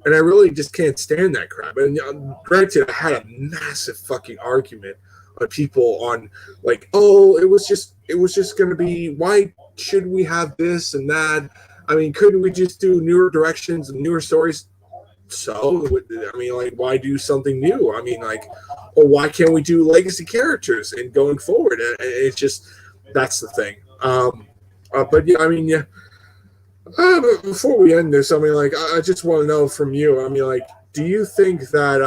and I really just can't stand that crap. And granted, I had a massive fucking argument on people on like, oh, it was just gonna be, why should we have this and that? I mean, couldn't we just do newer directions and newer stories? So I mean, like, why do something new? I mean, like, or why can't we do legacy characters and going forward? And it's just, that's the thing. But yeah, I mean, yeah. Before we end this, I mean, like, I just want to know from you. I mean, like, do you think that,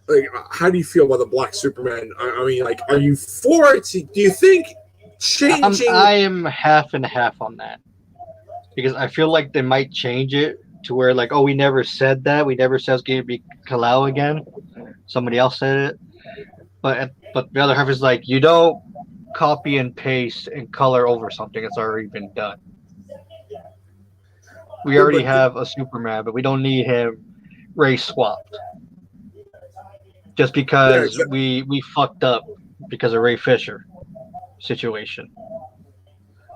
like, how do you feel about the Black Superman? I mean, like, are you for it? Do you think changing? I am half and half on that because I feel like they might change it to where like, oh, we never said that. We never said it's going to be Kalau again. Somebody else said it, but the other half is like, you don't copy and paste and color over something that's already been done. We Yeah, already but have a Superman, but we don't need him race swapped just yeah, because we fucked up because of Ray Fisher situation.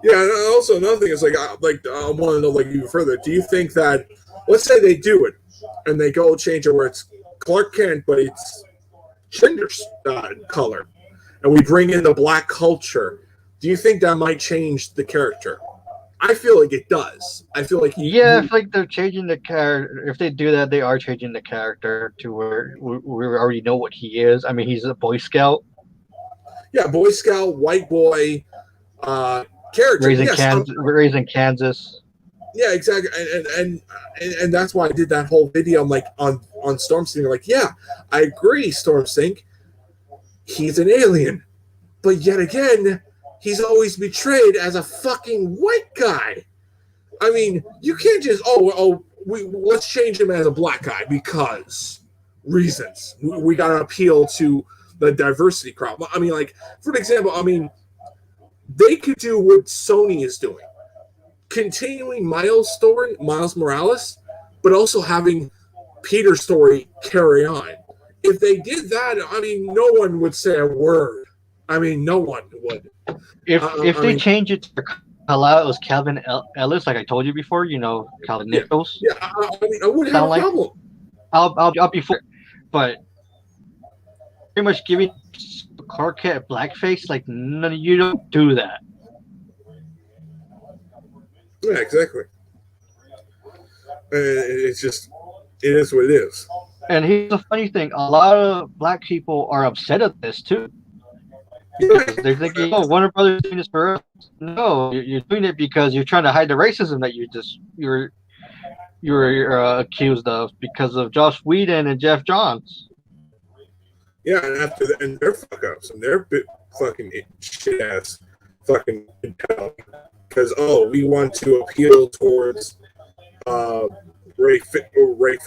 yeah. And also another thing is I want to know, like, even further. Do you think that, let's say they do it and they go change it where it's Clark Kent, but it's Chinder's color, and we bring in the black culture? Do you think that might change the character? I feel like it does. I feel like Yeah, I feel like they're changing the character. If they do that, they are changing the character to where we already know what he is. I mean, he's a Boy Scout, yeah, Boy Scout, white boy, character. Yes, raised in Kansas. yeah, exactly, and that's why I did that whole video. I'm like, on Storm Sync, like, yeah, I agree, Storm Sync. He's an alien, but yet again, he's always betrayed as a fucking white guy. I mean, you can't just let's change him as a black guy because reasons. We got to appeal to the diversity crowd. I mean, like, for example, I mean, they could do what Sony is doing, continuing Miles' story, Miles Morales, but also having Peter's story carry on. If they did that, I mean, no one would say a word. I mean, no one would. If I they mean, change it to Kala, it was Calvin Ellis, like I told you before. Calvin yeah, Nichols. yeah. I mean, I wouldn't have Sound a like problem. I'll be for it, but pretty much giving Clark Kent blackface, like, no, you don't do that. Yeah, exactly. It's just, it is what it is. And here's the funny thing: a lot of black people are upset at this too. Because they're thinking, oh, Warner Brothers doing this for us. No, you're doing it because you're trying to hide the racism that you were accused of because of Josh Whedon and Jeff Johns. Yeah, and after that, and their fuck ups and their fucking shit ass fucking because we want to appeal towards Ray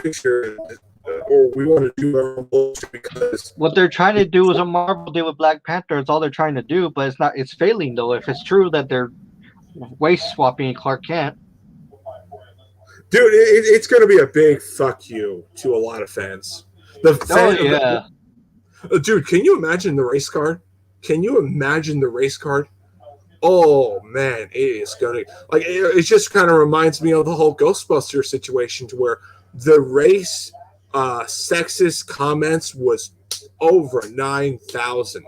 Fisher, or we want to do our own bullshit because What they're trying to do is what Marvel did with Black Panther. It's all they're trying to do, but it's not. It's failing though. If it's true that they're waist swapping Clark Kent, dude, it's going to be a big fuck you to a lot of fans. Dude, can you imagine the race card? Can you imagine the race card? Oh man, it is gonna like it just kind of reminds me of the whole Ghostbuster situation to where the race sexist comments was over 9,000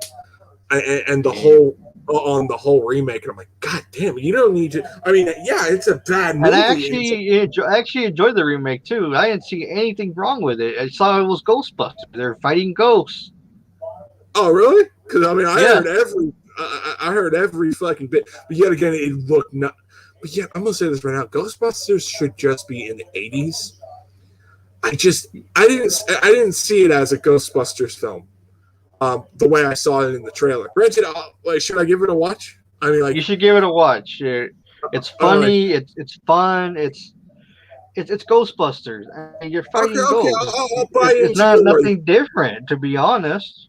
and the And whole on the whole remake and I'm like god damn you don't need to I mean yeah it's a bad I movie and actually enjoyed the remake too. I didn't see anything wrong with it. I saw it was Ghostbusters. They're fighting ghosts. oh really because I mean Yeah, I heard every fucking bit but yet again it looked not but yeah I'm gonna say this right now Ghostbusters should just be in the 80s. I just I didn't see it as a Ghostbusters film. The way I saw it in the trailer. Granted, like, should I give it a watch? I mean, you like, should give it a watch. It's all right, funny. It's fun. It's Ghostbusters. I mean, you're okay, fighting okay, ghosts. I'll buy It's into not your word. nothing different, to be honest.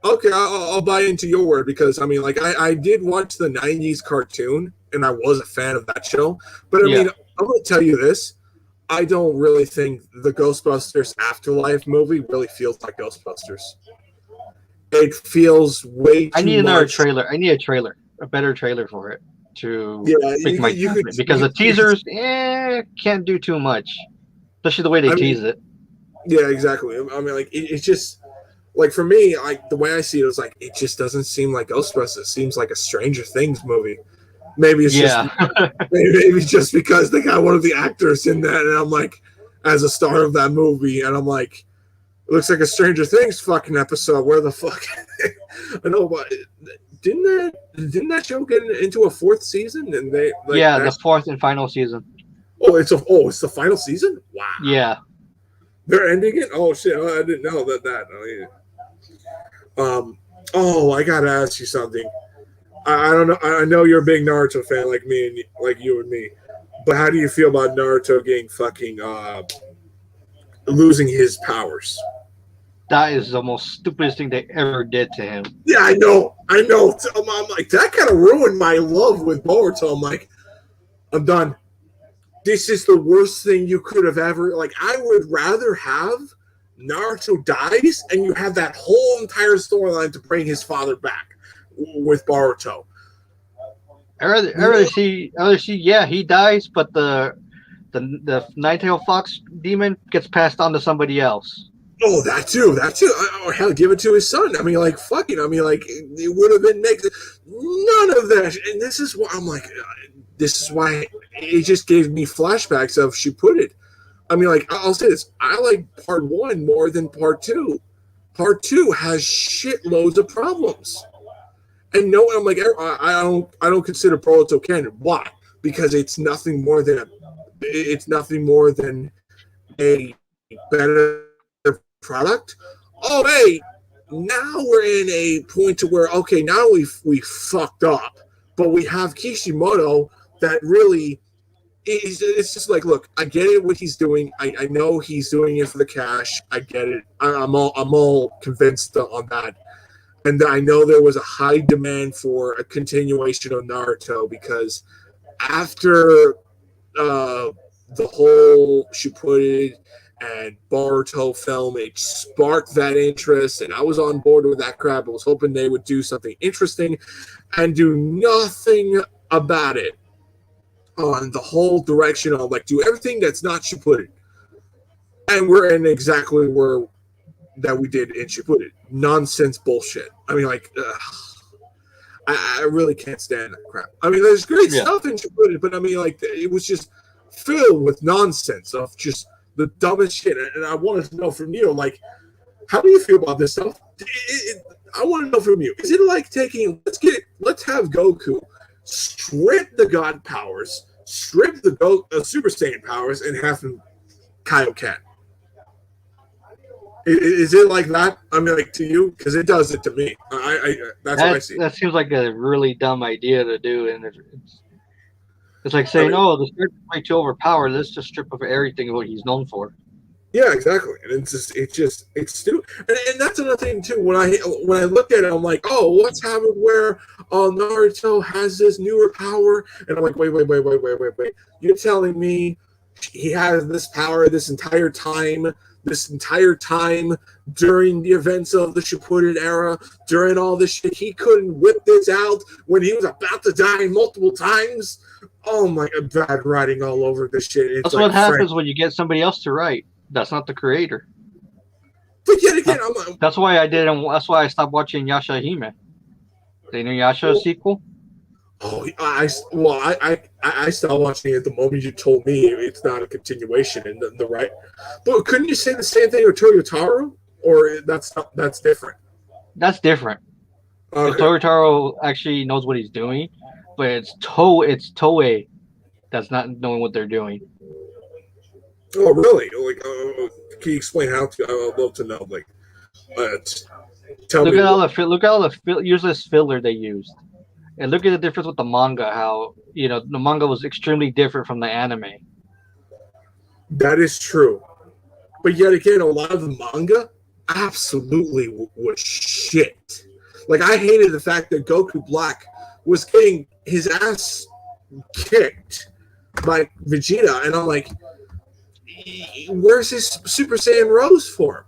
Okay, I'll buy into your word because I mean, like, I did watch the '90s cartoon and I was a fan of that show. But I Yeah, mean, I'm gonna tell you this: I don't really think the Ghostbusters Afterlife movie really feels like Ghostbusters. It feels way I too need another much. trailer. I need a trailer, a better trailer for it to Yeah, make my judgment. Because the teasers, can't do too much, especially the way they I tease mean, it. yeah, exactly. I mean, like, it's just like for me, like the way I see it is like it just doesn't seem like Ghostbusters. It seems like a Stranger Things movie. Maybe it's just Yeah, maybe just because they got one of the actors in that, and I'm like, as a star of that movie, and I'm like, it looks like a Stranger Things fucking episode. Where the fuck? I know, but didn't that show get into a fourth season? And they like yeah, the that's fourth and final season. it's the final season. Wow, Yeah, they're ending it. Oh shit, I didn't know that. Oh, I gotta ask you something. I don't know. I know you're a big Naruto fan, like me and like you and me. But how do you feel about Naruto getting fucking losing his powers? that is the most stupidest thing they ever did to him. Yeah, I know. I'm like that kind of ruined my love with Boruto. I'm like, I'm done. This is the worst thing you could have ever. Like, I would rather have Naruto dies and you have that whole entire storyline to bring his father back with Boruto. I rather see. Yeah, he dies, but the nine-tailed fox demon gets passed on to somebody else. Oh, that too. Or hell, give it to his son. I mean, like, fuck it. I mean, like, it would have been next. None of that. And this is why I'm like, this is why it just gave me flashbacks of she put it. I mean, like, I'll say this: I like part one more than part two. Part two has shitloads of problems, and no, I'm like, I don't consider Boruto canon. Why? Because it's nothing more than a better product. Oh, hey, now we're in a point to where okay, now we fucked up, but we have Kishimoto that really it's just like, look, I get it what he's doing. I know he's doing it for the cash. I get it. I'm all convinced on that. And I know there was a high demand for a continuation of Naruto because after the whole Shippuden and Boruto film, it sparked that interest, and I was on board with that crap. I was hoping they would do something interesting and do nothing about it on the whole direction of like do everything that's not Shippuden. And we're in exactly where that we did in Shippuden. Nonsense bullshit. I mean, like, I really can't stand that crap. I mean, there's great Yeah, stuff in Shippuden, but I mean, like, it was just filled with nonsense of just the dumbest shit. And I wanted to know from you, like, how do you feel about this stuff? I want to know from you. Is it like taking let's have Goku strip the God powers, strip the Super Saiyan powers, and have him Kaioken? Is it like that? I mean, like to you, because it does it to me. That's what I see. that seems like a really dumb idea to do, and it's like I saying, mean, "Oh, the Spirit's way too overpowered. Let's just strip of everything of what he's known for." yeah, exactly. And it's stupid. And that's another thing too. When I look at it, I'm like, oh, what's happened where Naruto has this newer power, and I'm like, wait. You're telling me he has this power this entire time during the events of the Shippuden era, during all this shit. He couldn't whip this out when he was about to die multiple times. Oh my god, bad writing all over this shit. It's That's like what happens when you get somebody else to write. That's not the creator. But yet again, that's why I didn't. That's why I stopped watching Yasha Hime. The new Yasha sequel. Oh, I stopped watching it the moment you told me it's not a continuation in the right. But couldn't you say the same thing with Toyotaro? Or that's different? That's different. Okay. Toyotaro actually knows what he's doing, but it's Toei that's not knowing what they're doing. Oh, really? Like, can you explain how to? I would love to know. Like, tell look me. At all the useless filler they used. And look at the difference with the manga, how, the manga was extremely different from the anime. That is true. But yet again, a lot of the manga absolutely was shit. Like, I hated the fact that Goku Black was getting his ass kicked by Vegeta, and I'm like, where's his Super Saiyan Rose form?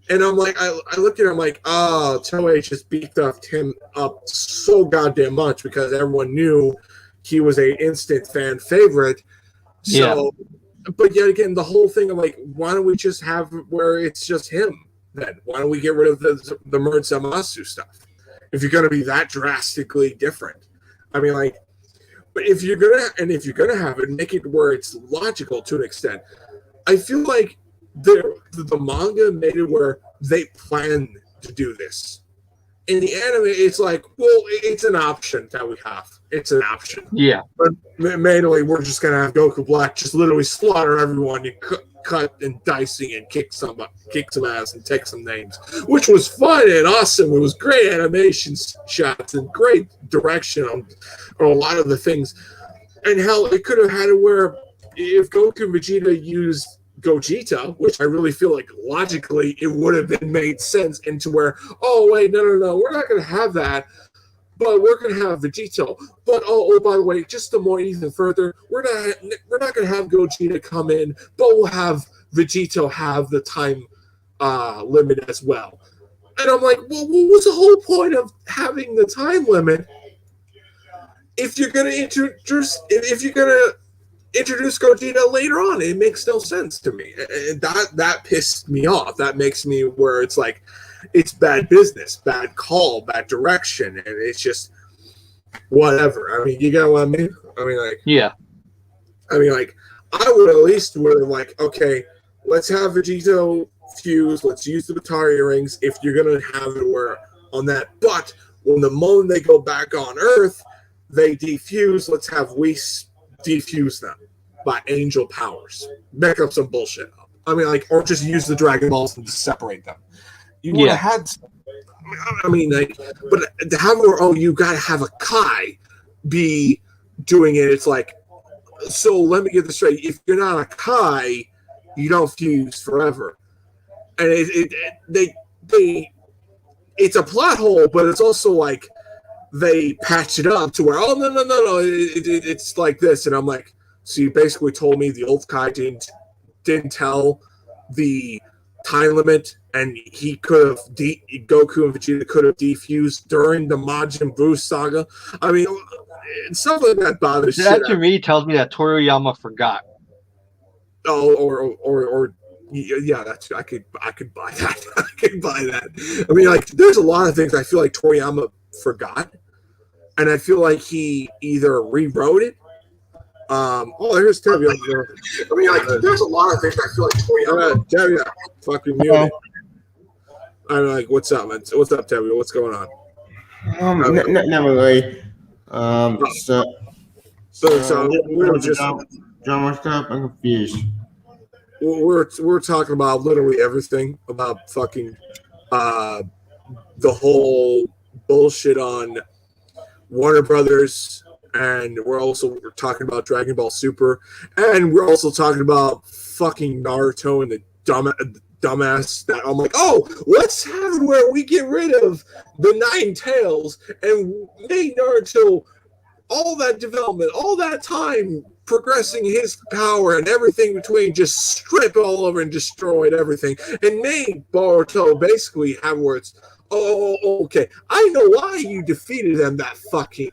And I'm like, I looked at him like, oh, Toei just beefed him up so goddamn much because everyone knew he was an instant fan favorite. So, yeah. But yet again, the whole thing of like, why don't we just have where it's just him then? Why don't we get rid of the Murd Zamasu stuff? If you're going to be that drastically different. I mean, like, but if you're going to have it, make it where it's logical to an extent. I feel like the manga made it where they plan to do this. In the anime, it's like, well, it's an option that we have. It's an option. Yeah. But mainly, we're just going to have Goku Black just literally slaughter everyone and cut and dicing and kick some ass and take some names, which was fun and awesome. It was great animation shots and great direction on a lot of the things. And hell, it could have had it where if Goku and Vegeta used Gogeta, which I really feel like logically it would have been made sense into where, oh wait, no, we're not going to have that, but we're going to have Vegito. But oh, by the way, just to more even further, we're not going to have Gogeta come in, but we'll have Vegito have the time limit as well. And I'm like, well, what was the whole point of having the time limit if you're going to introduce Gogeta later on? It makes no sense to me. And that pissed me off. That makes me where it's like, it's bad business, bad call, bad direction, and it's just whatever. I mean, you get what I mean? I mean, like, yeah. I mean, like, I would at least would have like, okay, let's have Vegito fuse. Let's use the Batari rings if you're gonna have it where on that. But when the moment they go back on Earth, they defuse. Let's have Whis defuse them by angel powers. Make up some bullshit up. I mean, like, or just use the Dragon Balls and just separate them. You would have had. I mean, like, but to have you gotta have a Kai be doing it. It's like, so let me get this straight. If you're not a Kai, you don't fuse forever. And it's a plot hole, but it's also like they patch it up to where, oh, no, it's like this. And I'm like, so you basically told me the old Kai didn't tell the time limit, and he could have Goku and Vegeta could have defused during the Majin Buu saga. I mean, stuff like that bothers shit. That to me tells me that Toriyama forgot. Oh, or yeah, that's I could buy that. I could buy that. I mean, like, there's a lot of things I feel like Toriyama forgot, and I feel like he either rewrote it. There's Tevye. I mean, like, there's a lot of things I feel like Toriyama. Tevye, fucking muted. I'm like, what's up, man? What's up, Tevye? What's going on? Not really. So we're just drama stuff. I'm confused. We're talking about literally everything about fucking the whole bullshit on Warner Brothers, and we're talking about Dragon Ball Super, and we're also talking about fucking Naruto and the dumbass that I'm like, oh, let's have it where we get rid of the 9 tails and make Naruto all that development, all that time progressing his power and everything between, just strip all over and destroyed everything and made Boruto basically have words. Oh, okay. I know why you defeated them.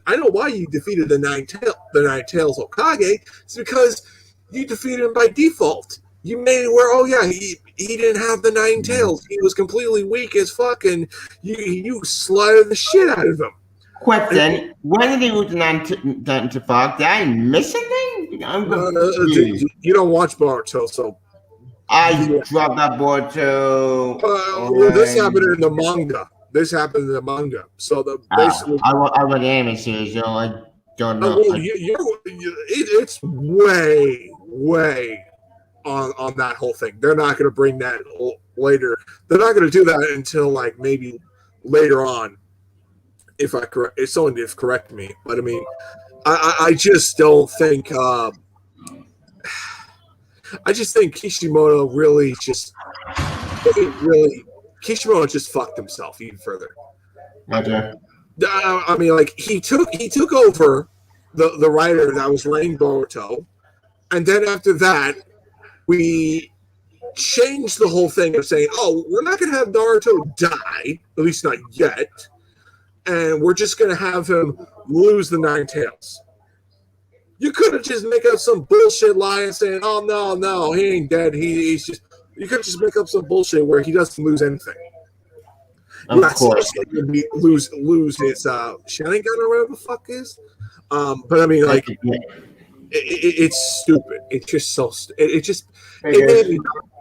I know why you defeated the Nine Tails Hokage. It's because you defeated him by default. You made it where, oh yeah, he didn't have the Nine Tails. He was completely weak as fuck, and you slaughtered the shit out of him. Question: when did he lose the nine to fuck? Did I miss anything? You don't watch Boruto, so I dropped that board too. Well, this happened in the manga. So basically, I read the anime series, so I don't know. It's way on that whole thing. They're not going to bring that later. They're not going to do that until like maybe later on. If someone did correct me, but I mean, I just don't think. I just think Kishimoto Kishimoto just fucked himself even further. Okay. I mean, like he took over the writer that was writing Boruto, and then after that, we changed the whole thing of saying, "Oh, we're not going to have Naruto die, at least not yet, and we're just going to have him lose the Nine Tails." You could have just make up some bullshit lie and saying, "Oh no, he ain't dead. He's just." You could just make up some bullshit where he doesn't lose anything. Of course, lose his Sharingan or whatever the fuck is. But I mean, like, it's stupid. It's just so. It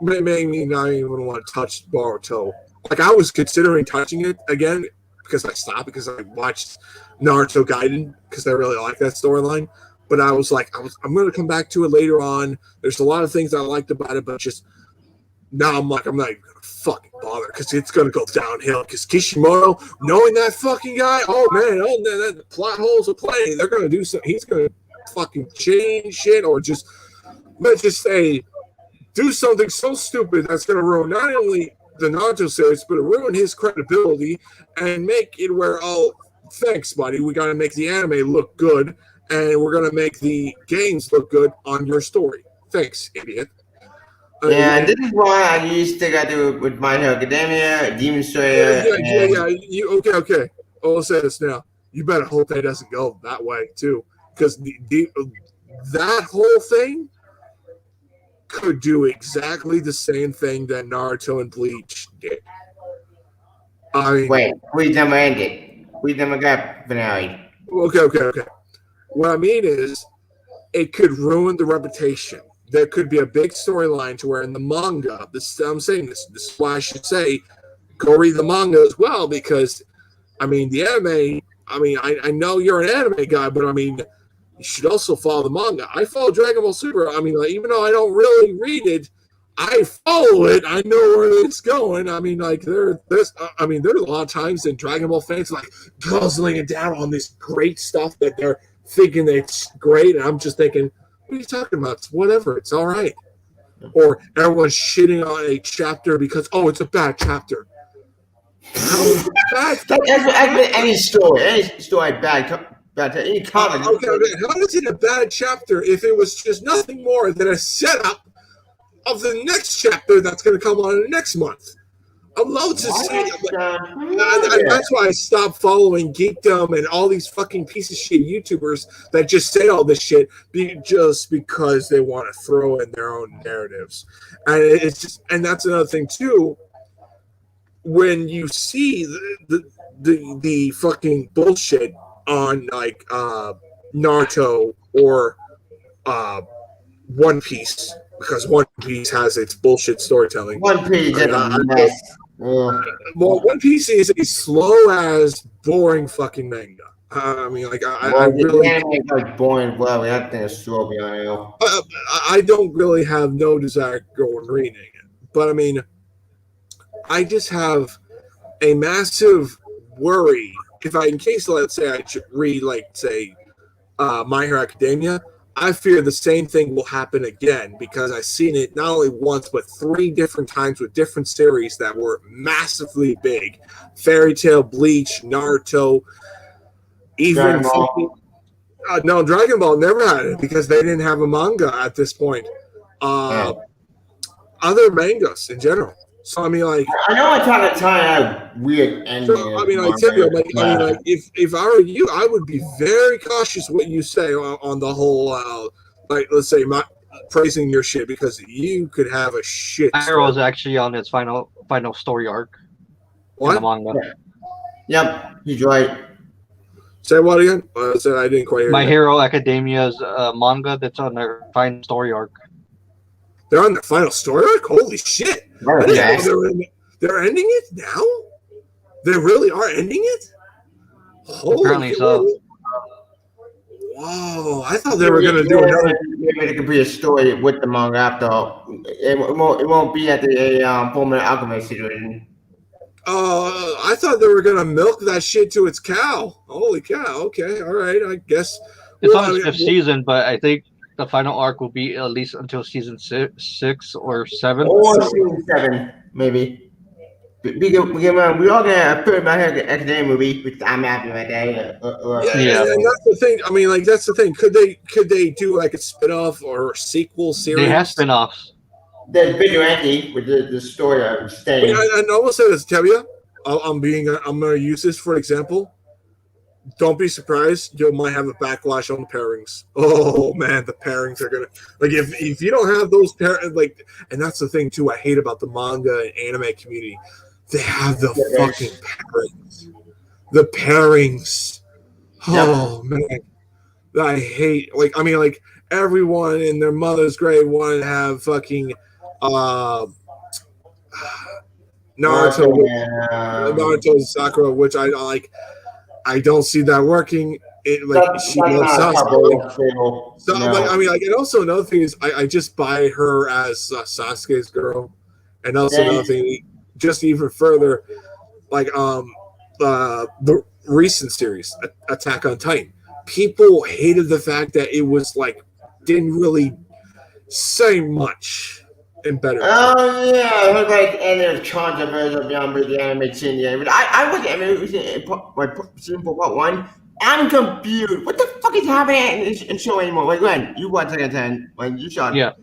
made me not even want to touch Boruto. Like I was considering touching it again because I stopped because I watched Naruto Gaiden because I really like that storyline. But I was like, I'm going to come back to it later on. There's a lot of things I liked about it, but just now I'm like, I'm not even going to fucking bother because it's going to go downhill. Because Kishimoto, knowing that fucking guy, the plot holes are plenty. They're going to do something. He's going to fucking change shit or just, let's just say, do something so stupid that's going to ruin not only the Naruto series, but ruin his credibility and make it where, oh, thanks, buddy. We got to make the anime look good. And we're gonna make the games look good on your story. Thanks, idiot. And this is why I used to do with My Hero Academia, Demon Slayer. Okay. I'll say this now. You better hope that doesn't go that way too, because that whole thing could do exactly the same thing that Naruto and Bleach did. I mean, wait, we never ended. We never got finale. Okay. What I mean is, it could ruin the reputation. There could be a big storyline to where in the manga, I'm saying this is why I should say, go read the manga as well, because, I mean, the anime, I mean, I know you're an anime guy, but I mean, you should also follow the manga. I follow Dragon Ball Super. I mean, like, even though I don't really read it, I follow it. I know where it's going. I mean, like, there's a lot of times in Dragon Ball fans like guzzling it down on this great stuff that they're thinking it's great, and I'm just thinking, what are you talking about? It's whatever, it's all right. Or everyone's shitting on a chapter because, oh, it's a bad chapter. How is it bad? Any story bad. Any comic. Okay. How is it a bad chapter if it was just nothing more than a setup of the next chapter that's going to come on next month? I'd love to see. That's why I stopped following Geekdom and all these fucking piece of shit YouTubers that just say all this shit just because they want to throw in their own narratives. And it's just, and that's another thing too. When you see the fucking bullshit on like Naruto or One Piece, because One Piece has its bullshit storytelling. One Piece is a mess. Well, One Piece is a slow as boring fucking manga. I mean, like, I really like boring. Well, that thing is slow beyond you. I don't really have no desire to go and reading it, but I mean, I just have a massive worry in case, let's say, I should read, like, say, My Hero Academia. I fear the same thing will happen again because I've seen it not only once but 3 different times with different series that were massively big. Fairy Tail, Bleach, Naruto, even No, Dragon Ball never had it because they didn't have a manga at this point. Other mangas in general. So I mean, like, I know Attack on Titan had weird so ending. I mean, like, Tibia, like, if I were you, I would be very cautious what you say on the whole, like, let's say, praising your shit because you could have a shit. My Hero is actually on its final story arc in the manga. Yep, he's right. Say what again? I said I didn't quite hear My that. Hero Academia's manga that's on their final story arc. They're on the final story arc? Holy shit. Yes. They're ending it now? They really are ending it? Holy Apparently so. Whoa, I thought they were going to do another. Maybe it could be a story with the manga after all. It won't be at the Fullmetal Alchemist situation. I thought they were going to milk that shit to its cow. Holy cow. Okay, all right, I guess. It's on its 5th season, but I think the final arc will be at least until season 6 or 7. Or season 7, maybe. We all get a third My Hero Academia movie, which I'm happy about that. Yeah, and that's the thing. I mean, like, that's the thing. Could they do like a spin-off or a sequel series? They have spin-offs. There's Vigilante with the story of staying. I almost said this, Tevia. I'm going to use this for example. Don't be surprised. You might have a backlash on the pairings. Oh man, the pairings are gonna like if you don't have those like, and that's the thing too. I hate about the manga and anime community. They have the fucking pairings. The pairings. Oh man, I hate. Like I mean, like everyone in their mother's grave wanted to have fucking Naruto and Sakura, which I like. I don't see that working. It like she loves Sasuke. So like, I mean, like, and also another thing is I just buy her as Sasuke's girl, and also another thing, just even further, like the recent series Attack on Titan. People hated the fact that it was like didn't really say much and better. Oh yeah, I heard like and there's controversy beyond the animation. Yeah, but I was season 4 part 1. I'm confused. What the fuck is happening in show anymore? Wait, Glenn, you watched Attack on Titan when you saw it. Yeah.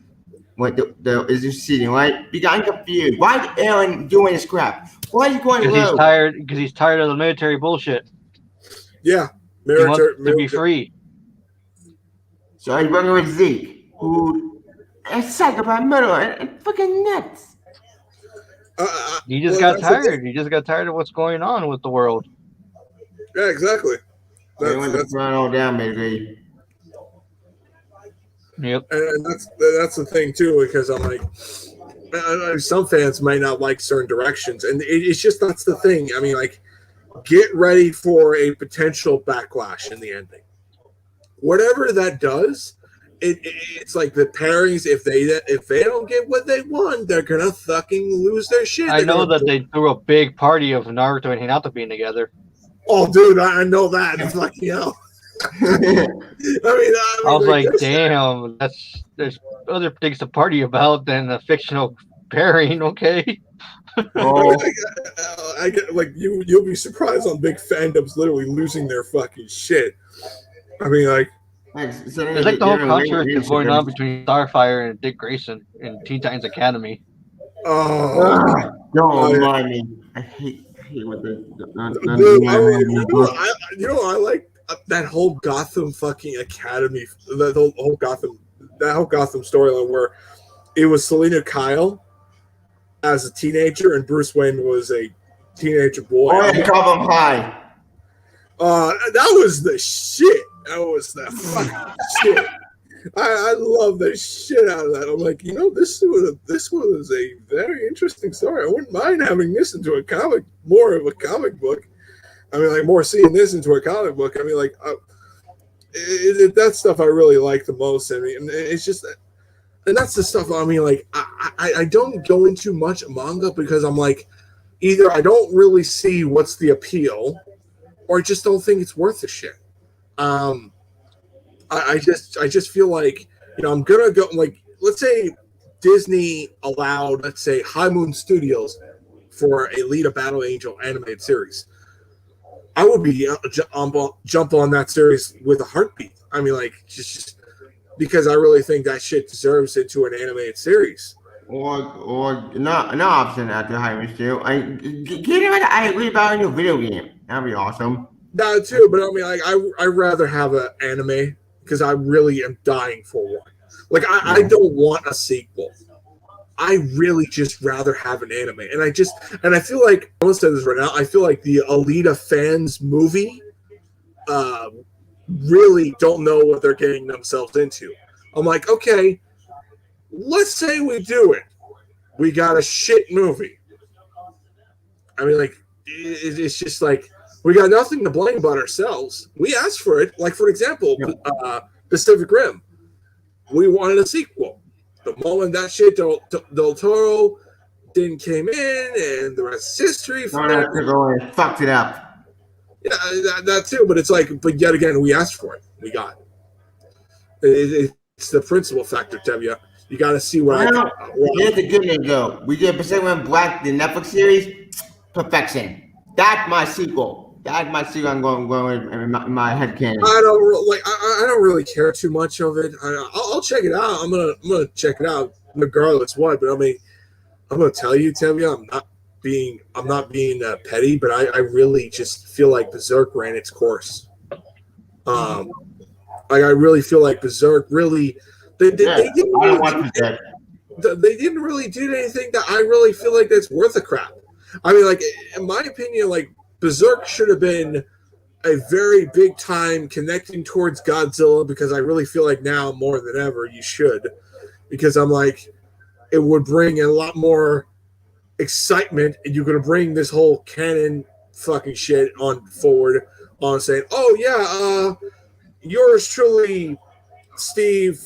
What the is this season, right? Because I'm confused. Why is Aaron doing this crap? Why is he going low? Because he's tired of the military bullshit. Yeah, he wants to be free. So he's working with Zeke, who a psychopath murderer and fucking nuts. He just got tired. He just got tired of what's going on with the world. Yeah, exactly. That's all down, maybe. Yep. And that's the thing too, because I'm like, some fans might not like certain directions, and it's just that's the thing. I mean, like, get ready for a potential backlash in the ending. Whatever that does. It's like the pairings. If they don't get what they want, they're gonna fucking lose their shit. I know that they threw a big party of Naruto and Hinata being together. Oh, dude, I know that. It's fucking hell. I was like, damn, there's other things to party about than a fictional pairing. Okay. I get like you'll be surprised on big fandoms literally losing their fucking shit. I mean, like. It's like the whole controversy going on between Starfire and Dick Grayson in Teen Titans Academy. Don't mind me. I hate what I like that whole Gotham fucking Academy, that whole Gotham storyline where it was Selena Kyle as a teenager and Bruce Wayne was a teenager boy. Oh, yeah, Gotham High. That was the shit. That was the fucking shit. I love the shit out of that. I'm like, this one is a very interesting story. I wouldn't mind having this into more of a comic book. I mean, like, more seeing this into a comic book. I mean, like, that stuff I really like the most. I mean, it's just, and that's the stuff. I mean, like, I don't go into much manga because I'm like, either I don't really see what's the appeal, or I just don't think it's worth the shit. I just feel like, I'm gonna go, like, let's say Disney allowed, let's say, High Moon Studios for a Alita Battle Angel animated series. I would be jump on that series with a heartbeat. I mean, like just because I really think that shit deserves into an animated series. Or no option after High Mysterio. Get him I agree about a new video game. That'd be awesome. That too, but I mean, like I'd rather have an anime because I really am dying for one. Like I don't want a sequel. I really just rather have an anime, and I feel like I won't say this right now. I feel like the Alita fans movie really don't know what they're getting themselves into. I'm like, okay, let's say we do it. We got a shit movie. I mean, like it's just like we got nothing to blame but ourselves. We asked for it. Like for example, Pacific Rim. We wanted a sequel. The moment that shit Del Toro didn't came in, and the rest is history. Fucked it up. Yeah, that too. But it's like, but yet again, we asked for it. We got it. It's the principal factor, Tevya. You got to see what here's the good news, though. We did Pacific Rim Black, the Netflix series. Perfection. That's my sequel. That's my sequel. I'm going in my head canon. I don't really care too much of it. I'll check it out. I'm gonna check it out regardless what. But I mean, I'm gonna tell you, Tevya, I'm not being petty, but I really just feel like Berserk ran its course. Like I really feel like Berserk really they didn't really do anything that I really feel like that's worth a crap. I mean, like in my opinion, like Berserk should have been a very big time connecting towards Godzilla, because I really feel like now more than ever you should, because I'm like it would bring a lot more excitement, and you're gonna bring this whole canon fucking shit on forward on saying, oh yeah, yours truly, Steve.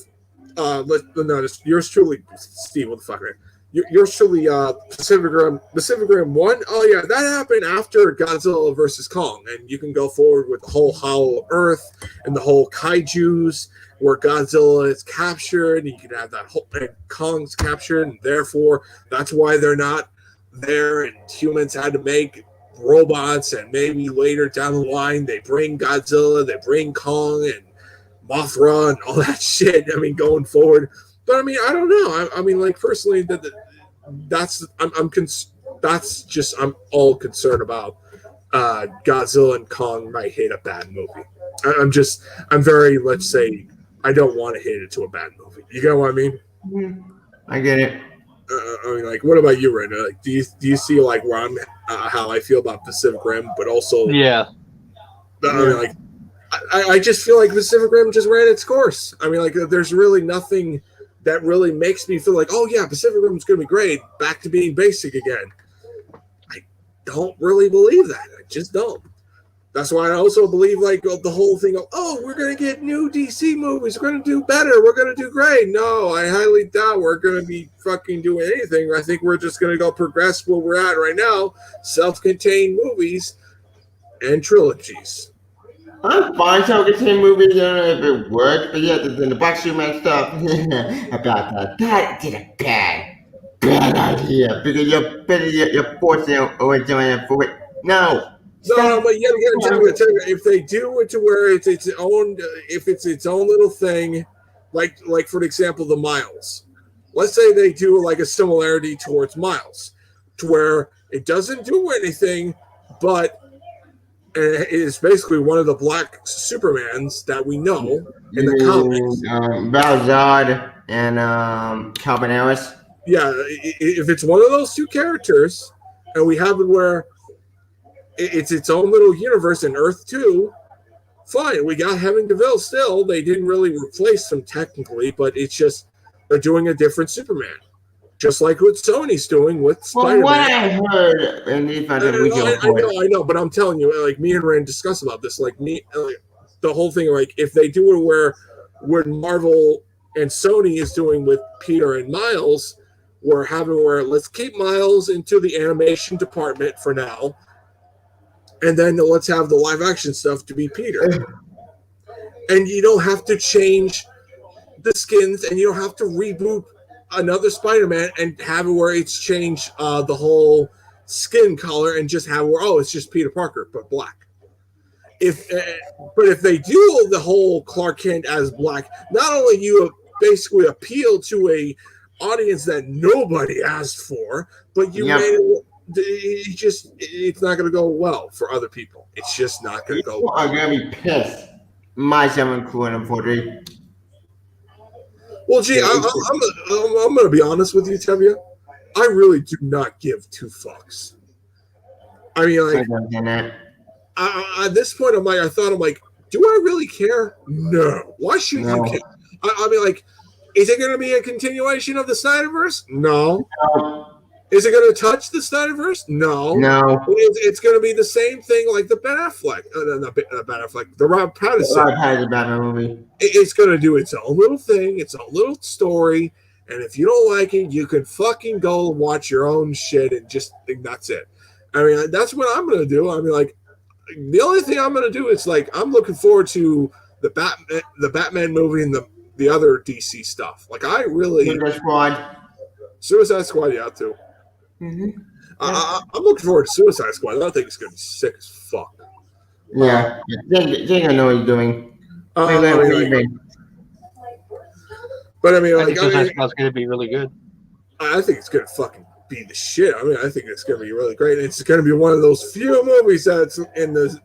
Yours truly, Steve. What the fuck, man? Yours truly, Pacific Rim 1. Oh yeah, that happened after Godzilla versus Kong, and you can go forward with the whole Hollow Earth and the whole kaiju's where Godzilla is captured, and you can have that whole and Kong's captured, and therefore that's why they're not there, and humans had to make robots, and maybe later down the line they bring Godzilla, they bring Kong and Mothra and all that shit. I mean, going forward, but I mean, I don't know. I mean, like personally, that's I'm all concerned about. Godzilla and Kong might hit a bad movie. I'm very, let's say, I don't want to hit it to a bad movie. You get what I mean? I get it. I mean, like, what about you, Rena? Like, do you see like where I'm, how I feel about Pacific Rim, but also, yeah. I mean, like, I just feel like Pacific Rim just ran its course. I mean, like, there's really nothing that really makes me feel like, oh yeah, Pacific Rim's gonna be great, back to being basic again. I don't really believe that. I just don't. That's why I also believe like the whole thing of, oh, we're going to get new DC movies. We're going to do better. We're going to do great. No, I highly doubt we're going to be fucking doing anything. I think we're just going to go progress where we're at right now. Self-contained movies and trilogies. I'm fine self-contained movies. I don't know if it works, but yeah, the Black Superman stuff about that did a bad idea because you're forcing it for it. No. No, but yet again, if they do it to where it's its own, if it's its own little thing, like for example, the Miles. Let's say they do like a similarity towards Miles, to where it doesn't do anything, but it is basically one of the Black Supermans that we know in the comics. Val-Zod and Calvin Harris. Yeah, if it's one of those two characters, and we have it where it's its own little universe in Earth 2, fine. We got Henry Cavill still. They didn't really replace him technically, but it's just they're doing a different Superman. Just like what Sony's doing with Spider-Man. What I heard, and I know, but I'm telling you, like me and Rand discussed about this, like the whole thing, like if they do it where Marvel and Sony is doing with Peter and Miles, we're having where let's keep Miles into the animation department for now. And then let's have the live action stuff to be Peter. And you don't have to change the skins, and you don't have to reboot another Spider-Man and have it where it's changed the whole skin color and just have where, oh, it's just Peter Parker, but black. but if they do the whole Clark Kent as black, not only you basically appeal to a audience that nobody asked for, but you made it's not going to go well for other people. It's just not going to go well. I'm going to be pissed. Myself included, unfortunately. Well, gee, I'm going to be honest with you, Tevya. I really do not give two fucks. I mean, like, at this point, I'm like, do I really care? No. Why should you care? I mean, like, is it going to be a continuation of the Snyderverse? No. Is it going to touch the Snyderverse? No. It's going to be the same thing like the Ben Affleck, the Rob Pattinson Batman movie. It's going to do its own little thing, its own little story, and if you don't like it, you can fucking go watch your own shit and just think that's it. I mean, that's what I'm going to do. I mean, like, the only thing I'm going to do is, like, I'm looking forward to the Batman movie and the other DC stuff. Like, I really... Suicide Squad, yeah, too. Mm-hmm. I'm looking forward to Suicide Squad. I think it's going to be sick as fuck. Yeah. They don't know what you're doing. But I mean, like, I think Suicide Squad's going to be really good. I think it's going to fucking be the shit. I mean, I think it's going to be really great. It's going to be one of those few movies that's in the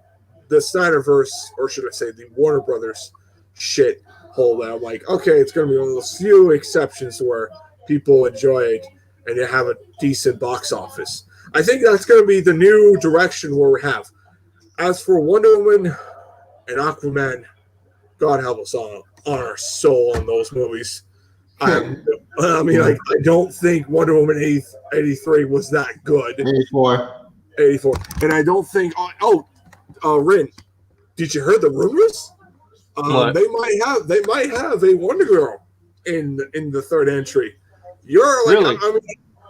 Snyderverse, or should I say the Warner Brothers shit hole that I'm like, okay, it's going to be one of those few exceptions where people enjoy it and you have a decent box office. I think that's going to be the new direction where we have. As for Wonder Woman and Aquaman, God help us on our soul on those movies. I mean, like, I don't think Wonder Woman 83 was that good. 84. And I don't think... Rin, did you hear the rumors? They might have a Wonder Girl in the third entry. You're like... Really? I mean,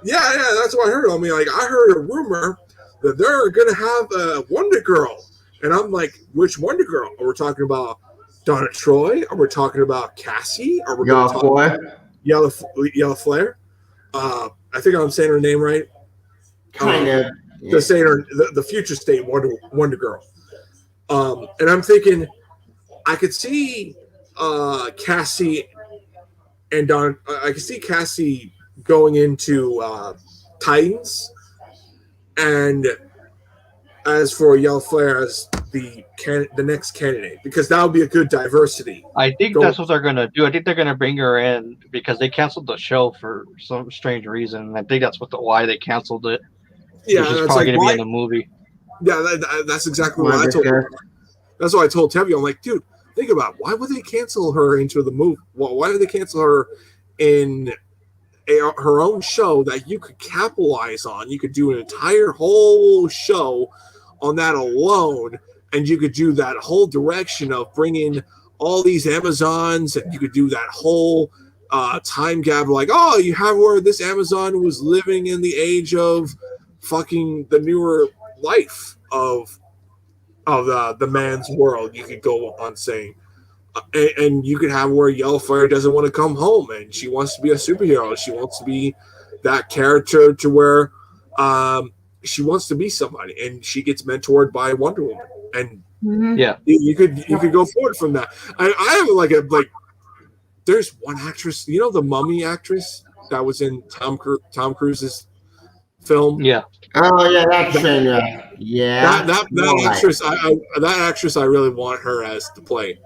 yeah, that's what I heard. I mean, like, I heard a rumor that they're going to have a Wonder Girl. And I'm like, which Wonder Girl? Are we talking about Donna Troy? Are we talking about Cassie? Are we going to talk about Yellow Flare? I think I'm saying her name right. Kind of. To say her the future state Wonder Girl. And I'm thinking, I could see Cassie and Donna. I could see Cassie going into Titans, and as for Yellow Flare as the next candidate, because that would be a good diversity. I think that's what they're going to do. I think they're going to bring her in because they canceled the show for some strange reason. I think that's why they canceled it. Yeah, she's probably going to be in the movie. Yeah, that's exactly what I told her. That's what I told Tevye. I'm like, dude, think about it. Why would they cancel her into the movie? Well, why did they cancel her in her own show that you could capitalize on? You could do an entire whole show on that alone, and you could do that whole direction of bringing all these Amazons, and you could do that whole time gap, like, oh, you have where this Amazon was living in the age of fucking the newer life of the man's world. You could go on saying, and you could have where Yellow Flare doesn't want to come home and she wants to be a superhero. She wants to be that character to where she wants to be somebody, and she gets mentored by Wonder Woman, and you could go forward from that. I have like there's one actress, you know, the Mummy actress that was in Tom Cruise's film. Yeah. Oh yeah, that's that actress I really want her as to play.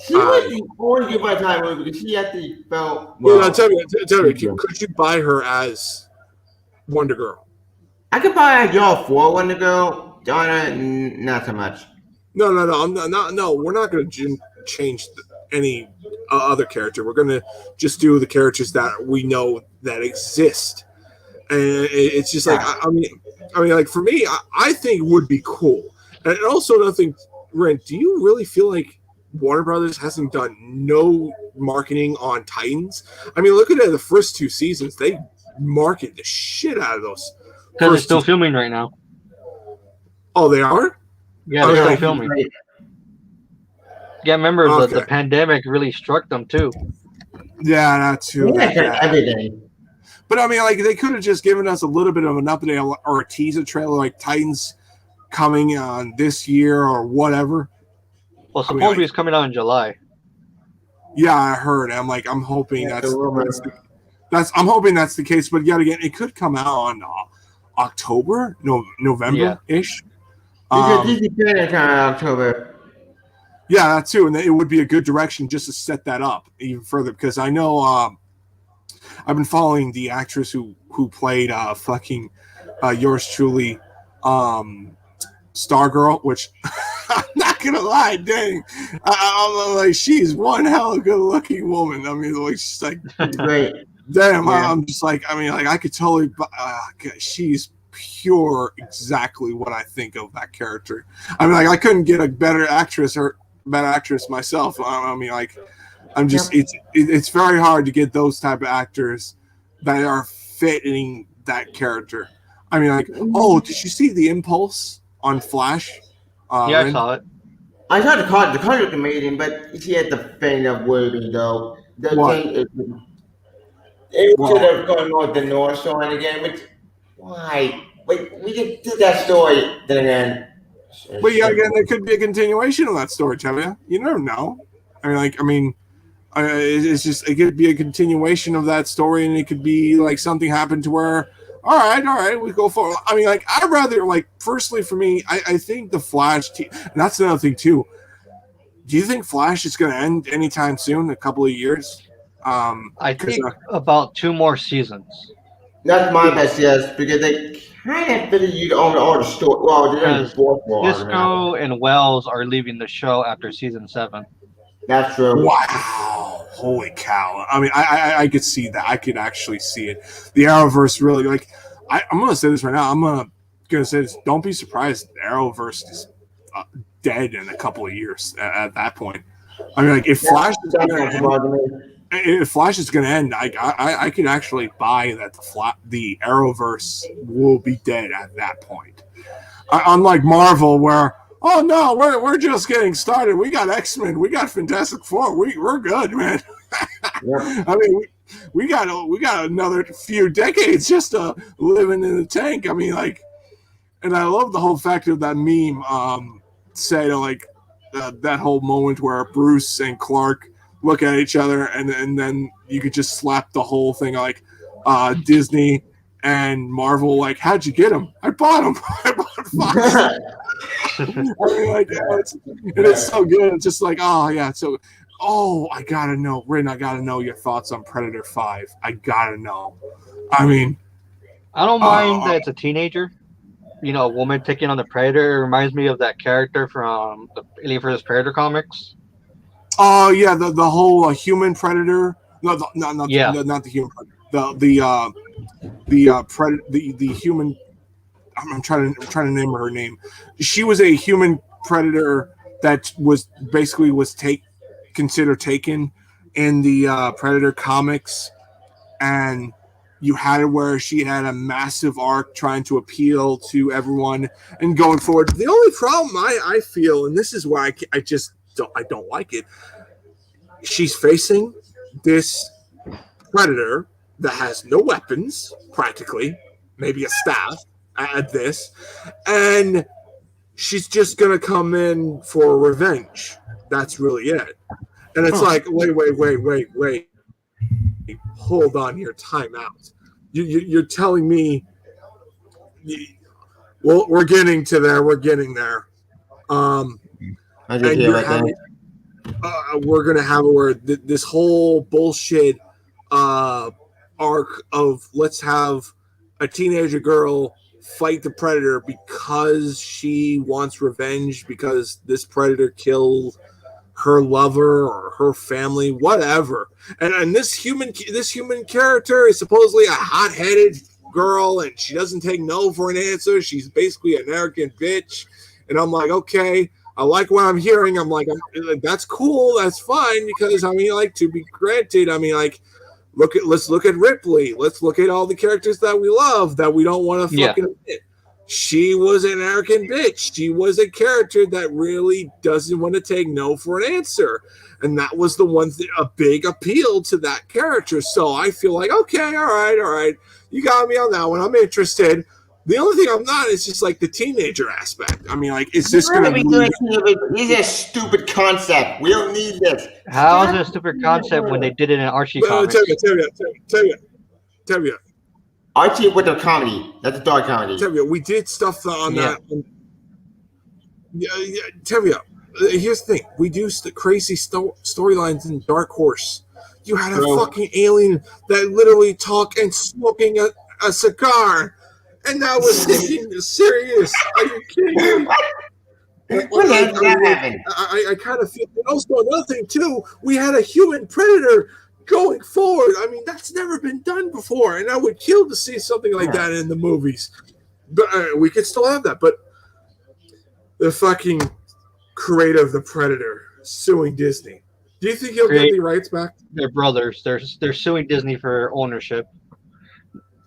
She was the only by time because she actually felt. Well, tell me, could you buy her as Wonder Girl? I could buy y'all for Wonder Girl. Donna, not so much. No. We're not going to change any other character. We're going to just do the characters that we know that exist, and it's just like I mean, like for me, I think it would be cool. And also another thing, Ren, do you really feel like Warner Brothers hasn't done no marketing on Titans? I mean, look at it, the first two seasons, they marketed the shit out of those. Because they're still filming right now. Oh, they are? Yeah, they're still filming. Yeah, remember the pandemic really struck them too. Yeah, that too. Everything. But I mean, like, they could have just given us a little bit of an update or a teaser trailer, like Titans coming on this year or whatever, Well, supposedly it's coming out in July. Yeah, I heard. I'm hoping I'm hoping that's the case. But yet again, it could come out on October, November ish. Because Disney Channel kind of October. Yeah, that too, and it would be a good direction just to set that up even further because I know I've been following the actress who played fucking yours truly, Stargirl, which I'm not gonna lie, dang, I'm like she's one hell of a good looking woman. I mean, like she's like great. Damn, yeah. I'm just like I could totally. She's pure, exactly what I think of that character. I mean, like I couldn't get a better actress myself. I'm just it's very hard to get those type of actors that are fitting that character. I mean, like, oh, did you see the Impulse on Flash? Yeah, I saw it. I saw the card. The card looked amazing, but she had the thing of wording though. The thing it should have gone with the North Shore again. Which why? Wait, we did that story then again. But yeah, again, there could be a continuation of that story, Chevy. You never know. It's just it could be a continuation of that story, and it could be like something happened to where, all right, we go forward. I mean, like I'd rather firstly for me, I think the Flash, and that's another thing too. Do you think Flash is going to end anytime soon? A couple of years? I think about 2 more seasons. That's my best guess because they kind of figured you'd own all the story. Well, Disco and Wells are leaving the show after season 7. That's true. Wow! Holy cow! I mean, I could see that. I could actually see it. The Arrowverse really I'm going to say this right now. I'm going to say this. Don't be surprised. The Arrowverse is dead in a couple of years at that point. I mean, like if Flash is going to end, I could actually buy that the Arrowverse will be dead at that point. Unlike Marvel, where oh no, we're just getting started. We got X-Men, we got Fantastic Four, we're good, man. Yeah. I mean, we got another few decades just living in the tank. I mean, like, and I love the whole fact of that meme. Say that whole moment where Bruce and Clark look at each other, and then you could just slap the whole thing like Disney and Marvel. Like, how'd you get him? I bought him. I bought Fox. I mean, like, it's so good. It's just like, oh yeah. So, I gotta know, Rin. I gotta know your thoughts on Predator 5. I gotta know. I mean, I don't mind that it's a teenager. You know, a woman taking on the Predator. It reminds me of that character from the Alien vs. Predator comics. Oh yeah, the whole human predator. No, not the human predator. The human. I'm trying to name her name. She was a human predator that was considered taken in the Predator comics, and you had it where she had a massive arc trying to appeal to everyone and going forward. The only problem I feel, and this is why I don't like it. She's facing this predator that has no weapons, practically, maybe a staff at this, and she's just gonna come in for revenge. That's really it. And it's like, wait. Hold on here, time out. You're telling me, well, we're getting to there. We're getting there. We're gonna have where this whole bullshit arc of let's have a teenager girl fight the predator because she wants revenge because this predator killed her lover or her family, whatever. And this human character is supposedly a hot-headed girl, and she doesn't take no for an answer. She's basically an arrogant bitch. And I'm like, okay, I like what I'm hearing. I'm like, that's cool, that's fine, because I mean, like, to be granted, I mean, like, let's look at Ripley. Let's look at all the characters that we love that we don't want to fucking admit. She was an arrogant bitch. She was a character that really doesn't want to take no for an answer. And that was the one thing, a big appeal to that character. So I feel like, okay, all right. You got me on that one. I'm interested. The only thing I'm not is just like the teenager aspect. I mean, like, is this going to be? This is a stupid concept. We don't need this. How is it a stupid concept when they did it in Archie comics? Tell you. Archie with a comedy. That's a dark comedy. Tell you, we did stuff on that. Tell you, here's the thing: we do crazy storylines in Dark Horse. You had a fucking alien that literally talked and smoking a cigar, and that was taking serious. Are you kidding me? I kind of feel. And also, another thing too, we had a human predator going forward. I mean, that's never been done before, and I would kill to see something like that in the movies. But we could still have that. But the fucking creator of the Predator suing Disney. Do you think he'll get the rights back? They're brothers. They're suing Disney for ownership.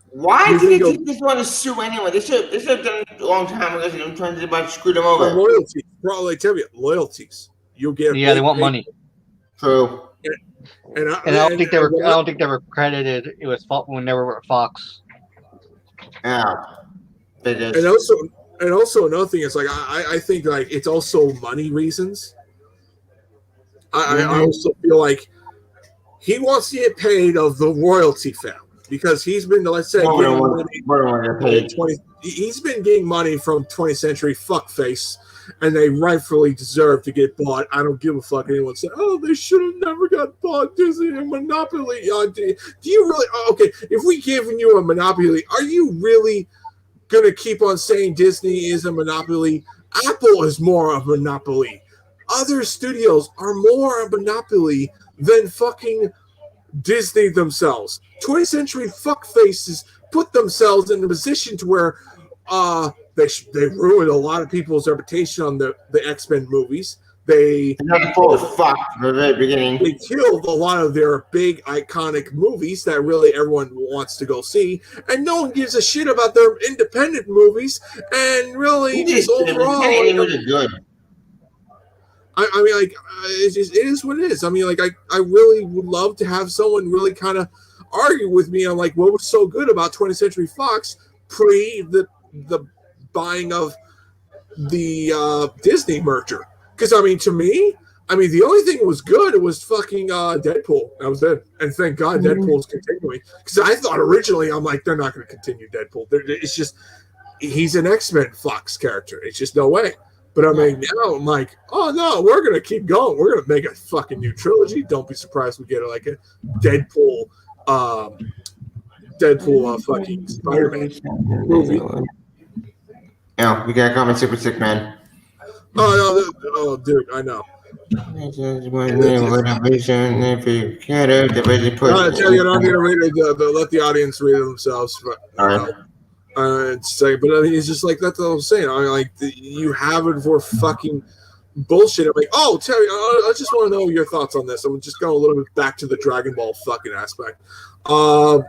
Why did they take this one to sue anyway? They should have done it a long time ago. I'm trying to screw them over. Loyalties, probably. Tell you, loyalties. You'll get. Yeah, they want money. True. And I don't think they were. I don't think they were credited. It was when they were at Fox. Yeah. And also another thing is like I think like it's also money reasons. I also feel like he wants to get paid of the royalty family because he's been, let's say, he's been getting money from 20th century fuckface, and they rightfully deserve to get bought. I don't give a fuck. Anyone say, "Oh, they should have never got bought." Disney and Monopoly. Do you really? Okay, if we given you a monopoly, are you really gonna keep on saying Disney is a monopoly? Apple is more of a monopoly. Other studios are more a monopoly than fucking Disney themselves. 20th century fuckfaces put themselves in a position to where they ruined a lot of people's reputation on the X-Men movies. They full of fuck from the very beginning. They killed a lot of their big iconic movies that really everyone wants to go see, and no one gives a shit about their independent movies. And really, just overall, good. I mean, like, it is what it is. I mean, like, I really would love to have someone really kind of argue with me on, like, what was so good about 20th Century Fox pre the buying of the Disney merger. Because, I mean, to me, the only thing that was good was fucking Deadpool. That was it. And thank God Deadpool's continuing. Because I thought originally, I'm like, they're not going to continue Deadpool. It's just, he's an X-Men Fox character. It's just no way. But I mean, now I'm like, oh no, we're gonna keep going. We're gonna make a fucking new trilogy. Don't be surprised we get like a Deadpool fucking Spider-Man movie. Yeah, we got comment Super Sick Man. Oh, dude, I know. I don't need to read it, but let the audience read it themselves. But, all right. But I mean, it's just like that's what I'm saying. I mean, like you have it for fucking bullshit. I'm like, oh, Terry, I just want to know your thoughts on this. I'm just going a little bit back to the Dragon Ball fucking aspect. How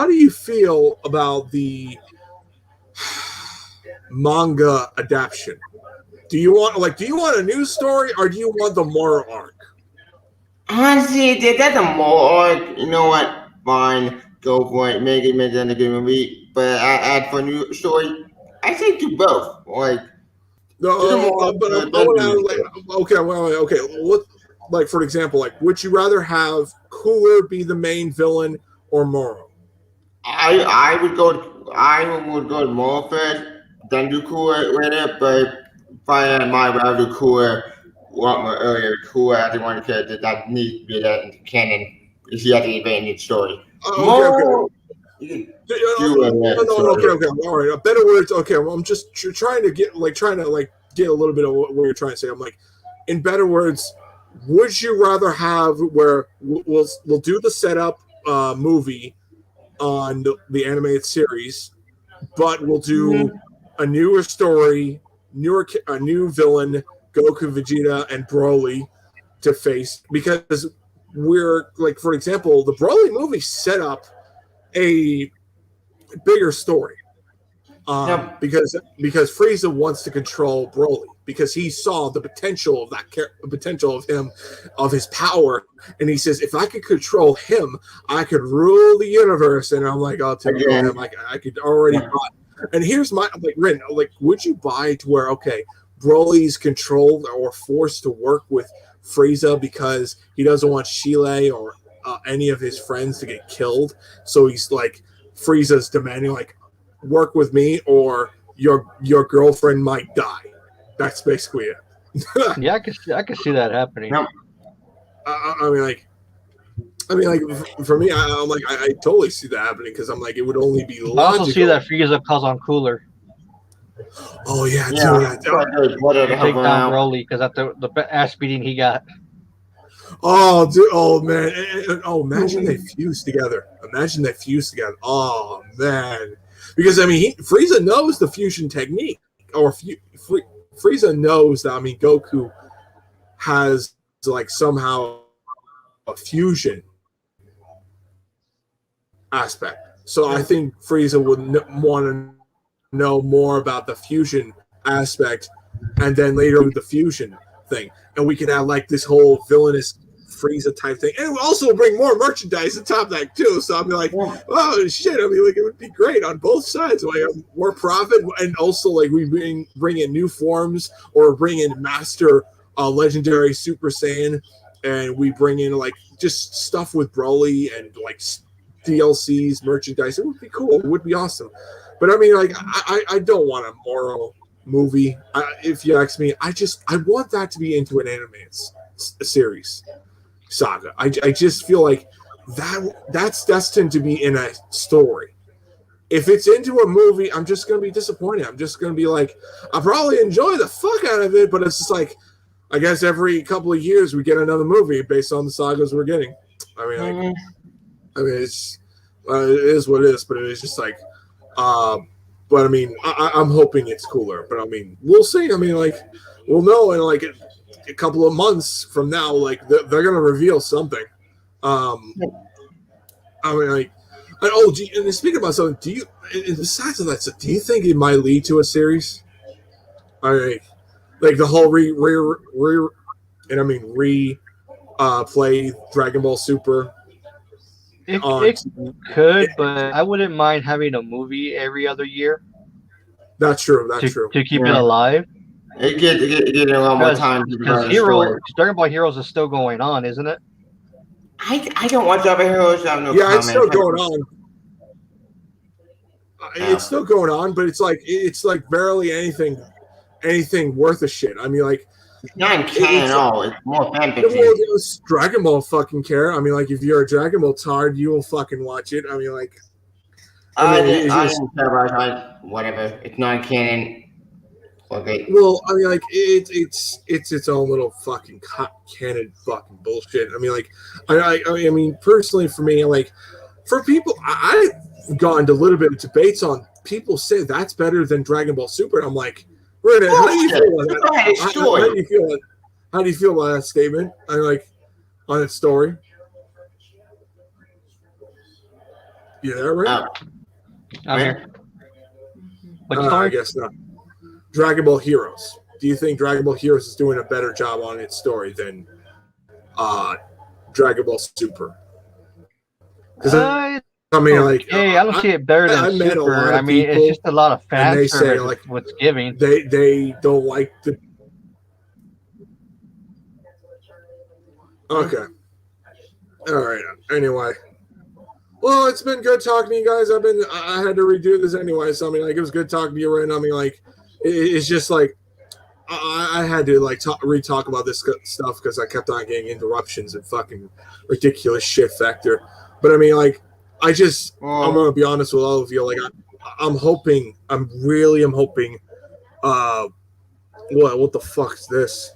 do you feel about the manga adaptation? Do you want a news story or do you want the moral arc? Honestly, that's a moral arc. You know what? Fine, go for it. Make it into a good movie. But I add for a new story. I say do both. Like, okay. Like for example, like would you rather have Cooler be the main villain or Moro? I would go to Moro first, then do Cooler with it. But probably my rather do Cooler a lot more earlier. Cooler as one character that needs to be that in canon. If you have to evade the story. Moro. Okay. All right. Better words. Okay, well, I'm just trying to get a little bit of what you're trying to say. I'm like, in better words, would you rather have where we'll do the setup movie on the animated series, but we'll do a newer story, a new villain, Goku, Vegeta, and Broly to face, because we're like, for example, the Broly movie set up a bigger story because Frieza wants to control Broly because he saw the potential of of his power, and he says, if I could control him, I could rule the universe. And I'm like, I'll take him. Like I could already. And here's my like, Rin, like, would you buy to where Broly's controlled or forced to work with Frieza because he doesn't want Chile or any of his friends to get killed? So he's like, Frieza's demanding like, work with me or your girlfriend might die. That's basically it. Yeah, I can see that happening. No. I mean, like for me, I'm like, I totally see that happening because I'm like, it would only be logical. I also see that Frieza calls on Cooler. Oh yeah, Yeah. Take down Broly because after the ass beating he got. Oh, dude! Oh man! Oh, imagine they fuse together. Oh man! Because I mean, Frieza knows the fusion technique, or Frieza knows that. I mean, Goku has like somehow a fusion aspect. So I think Frieza would want to know more about the fusion aspect, and then later the fusion thing, and we could have like this whole villainous Frieza type thing, and also bring more merchandise on top of that too. So I'd be like, oh shit! I mean, like it would be great on both sides. Like more profit, and also like we bring in new forms or bring in Master Legendary Super Saiyan, and we bring in like just stuff with Broly and like DLCs, merchandise. It would be cool. It would be awesome. But I mean, like I don't want a Moro movie. If you ask me, I want that to be into an anime series saga. I just feel like that's destined to be in a story. If it's into a movie, I'm just gonna be disappointed. I'm just gonna be like, I'll probably enjoy the fuck out of it, but it's just like, I guess every couple of years we get another movie based on the sagas we're getting. I mean, it's it is what it is, but it is just like, but I mean, I'm hoping it's cooler. But I mean, we'll see. I mean, like, we'll know in like a couple of months from now. Like, they're gonna reveal something. I mean, like, and speaking about something, do you? And besides of that, do you think it might lead to a series? I mean, like the whole play Dragon Ball Super. It could, but I wouldn't mind having a movie every other year. That's true. That's true. To keep it alive. It get a lot more time because Dragon Ball Heroes is still going on, isn't it? I don't watch other Heroes. I have no comment. It's still going on. It's still going on, but it's like barely anything worth a shit. I mean, like, it's not canon at all. It's more fantasy. Well, Dragon Ball fucking care. I mean, like, if you're a Dragon Ball tard, you will fucking watch it. I mean, like, I don't care about whatever. It's not canon. Okay. Well, I mean, like, it's its own little fucking canon fucking bullshit. I mean, like, I mean, personally, for me, like, for people, I've gotten into a little bit of debates on people say that's better than Dragon Ball Super. And I'm like, how do you feel about that? How do you feel about that statement? I like on its story. You there, right? I'm here. I guess not. Dragon Ball Heroes. Do you think Dragon Ball Heroes is doing a better job on its story than Dragon Ball Super? Because I mean, like, I don't see it better than Super. I mean, it's just a lot of fan service. Say, like, what's giving? They don't like the. Okay. All right. Anyway. Well, it's been good talking to you guys. I had to redo this anyway, so I mean, like, it was good talking to you, right? I mean, like, it's just like I had to like re-talk about this stuff because I kept on getting interruptions and fucking ridiculous shit factor. But I mean, like, I'm gonna be honest with all of you. Like, I'm hoping. I'm hoping. What the fuck is this?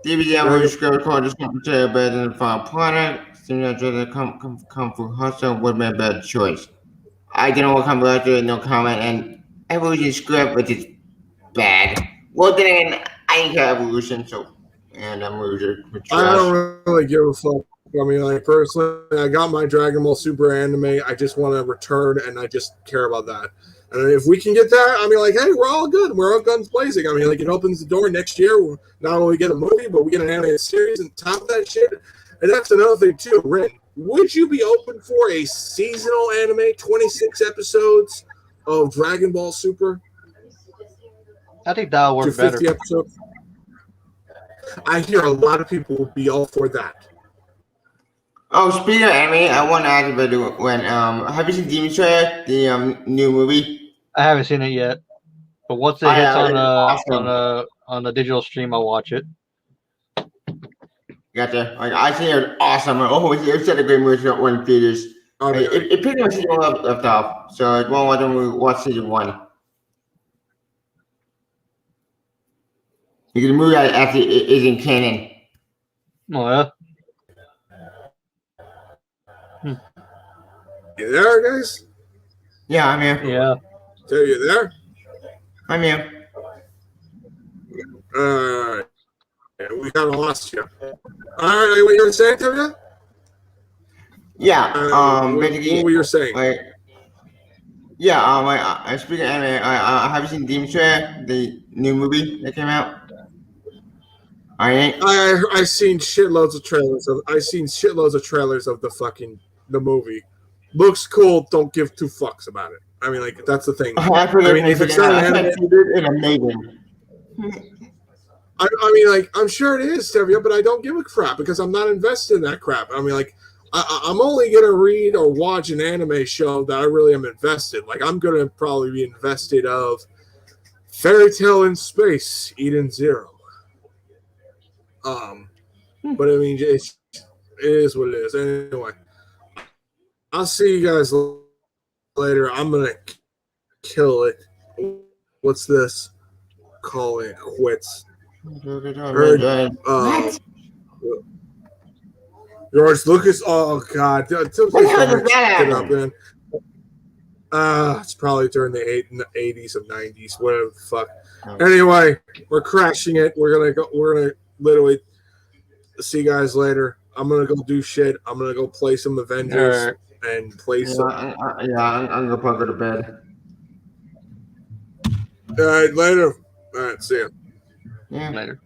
DVD underscore record is better than the final product. Come for hustle would be a better choice. I didn't want to come back to no comment, and Evolution script, which is bad. Well, then I ain't got Evolution, and I'm losing. I don't really give a fuck. I mean, like, personally, I got my Dragon Ball Super anime. I just want to return, and I just care about that. And if we can get that, I mean, like, hey, we're all good. We're all guns blazing. I mean, like, it opens the door next year. We'll not only get a movie, but we get an animated series and top of that shit. And that's another thing, too. Rin, would you be open for a seasonal anime, 26 episodes, of Dragon Ball Super. I think that would work better. 250 episodes. I hear a lot of people will be all for that. Oh, speaking of anime, I want to ask about have you seen Demon Slayer, the new movie? I haven't seen it yet, but once it Oh, hits yeah, on it's awesome. on the digital stream, I'll watch it. Gotcha. Like I think it was awesome. Oh, it's such a great movie when theaters. I mean, It pretty much season one left off. So it won't let them watch season one. Because the movie actually isn't canon. Oh yeah. you there, guys? Yeah, I'm here. Yeah. So you there? I'm here. We kind of lost you. All right, what you were saying, Tevya? Yeah. Basically, what were you saying? I speaking of anime, I have you seen Demon Slayer, the new movie that came out? I seen shitloads of trailers of. I seen shitloads of trailers of the movie. Looks cool. Don't give two fucks about it. I mean, like that's the thing. I mean, if it's not an anime, it's amazing. I mean, like I'm sure it is, Tevya, but I don't give a crap because I'm not invested in that crap. I mean, like I'm only gonna read or watch an anime show that I really am invested. Like I'm gonna probably be invested of Fairy Tale in Space, Eden Zero. But I mean, it is what it is. Anyway, I'll see you guys later. I'm gonna kill it. What's this? Call it quits. George Lucas. Oh God, What the hell does that it up, man. It's probably during the 80s or 90s, whatever the fuck. Anyway, we're crashing it. We're gonna literally see you guys later. I'm gonna go do shit. I'm gonna go play some Avengers and play some. I'm gonna probably go to bed. All right, later. All right, see ya. Yeah. Later.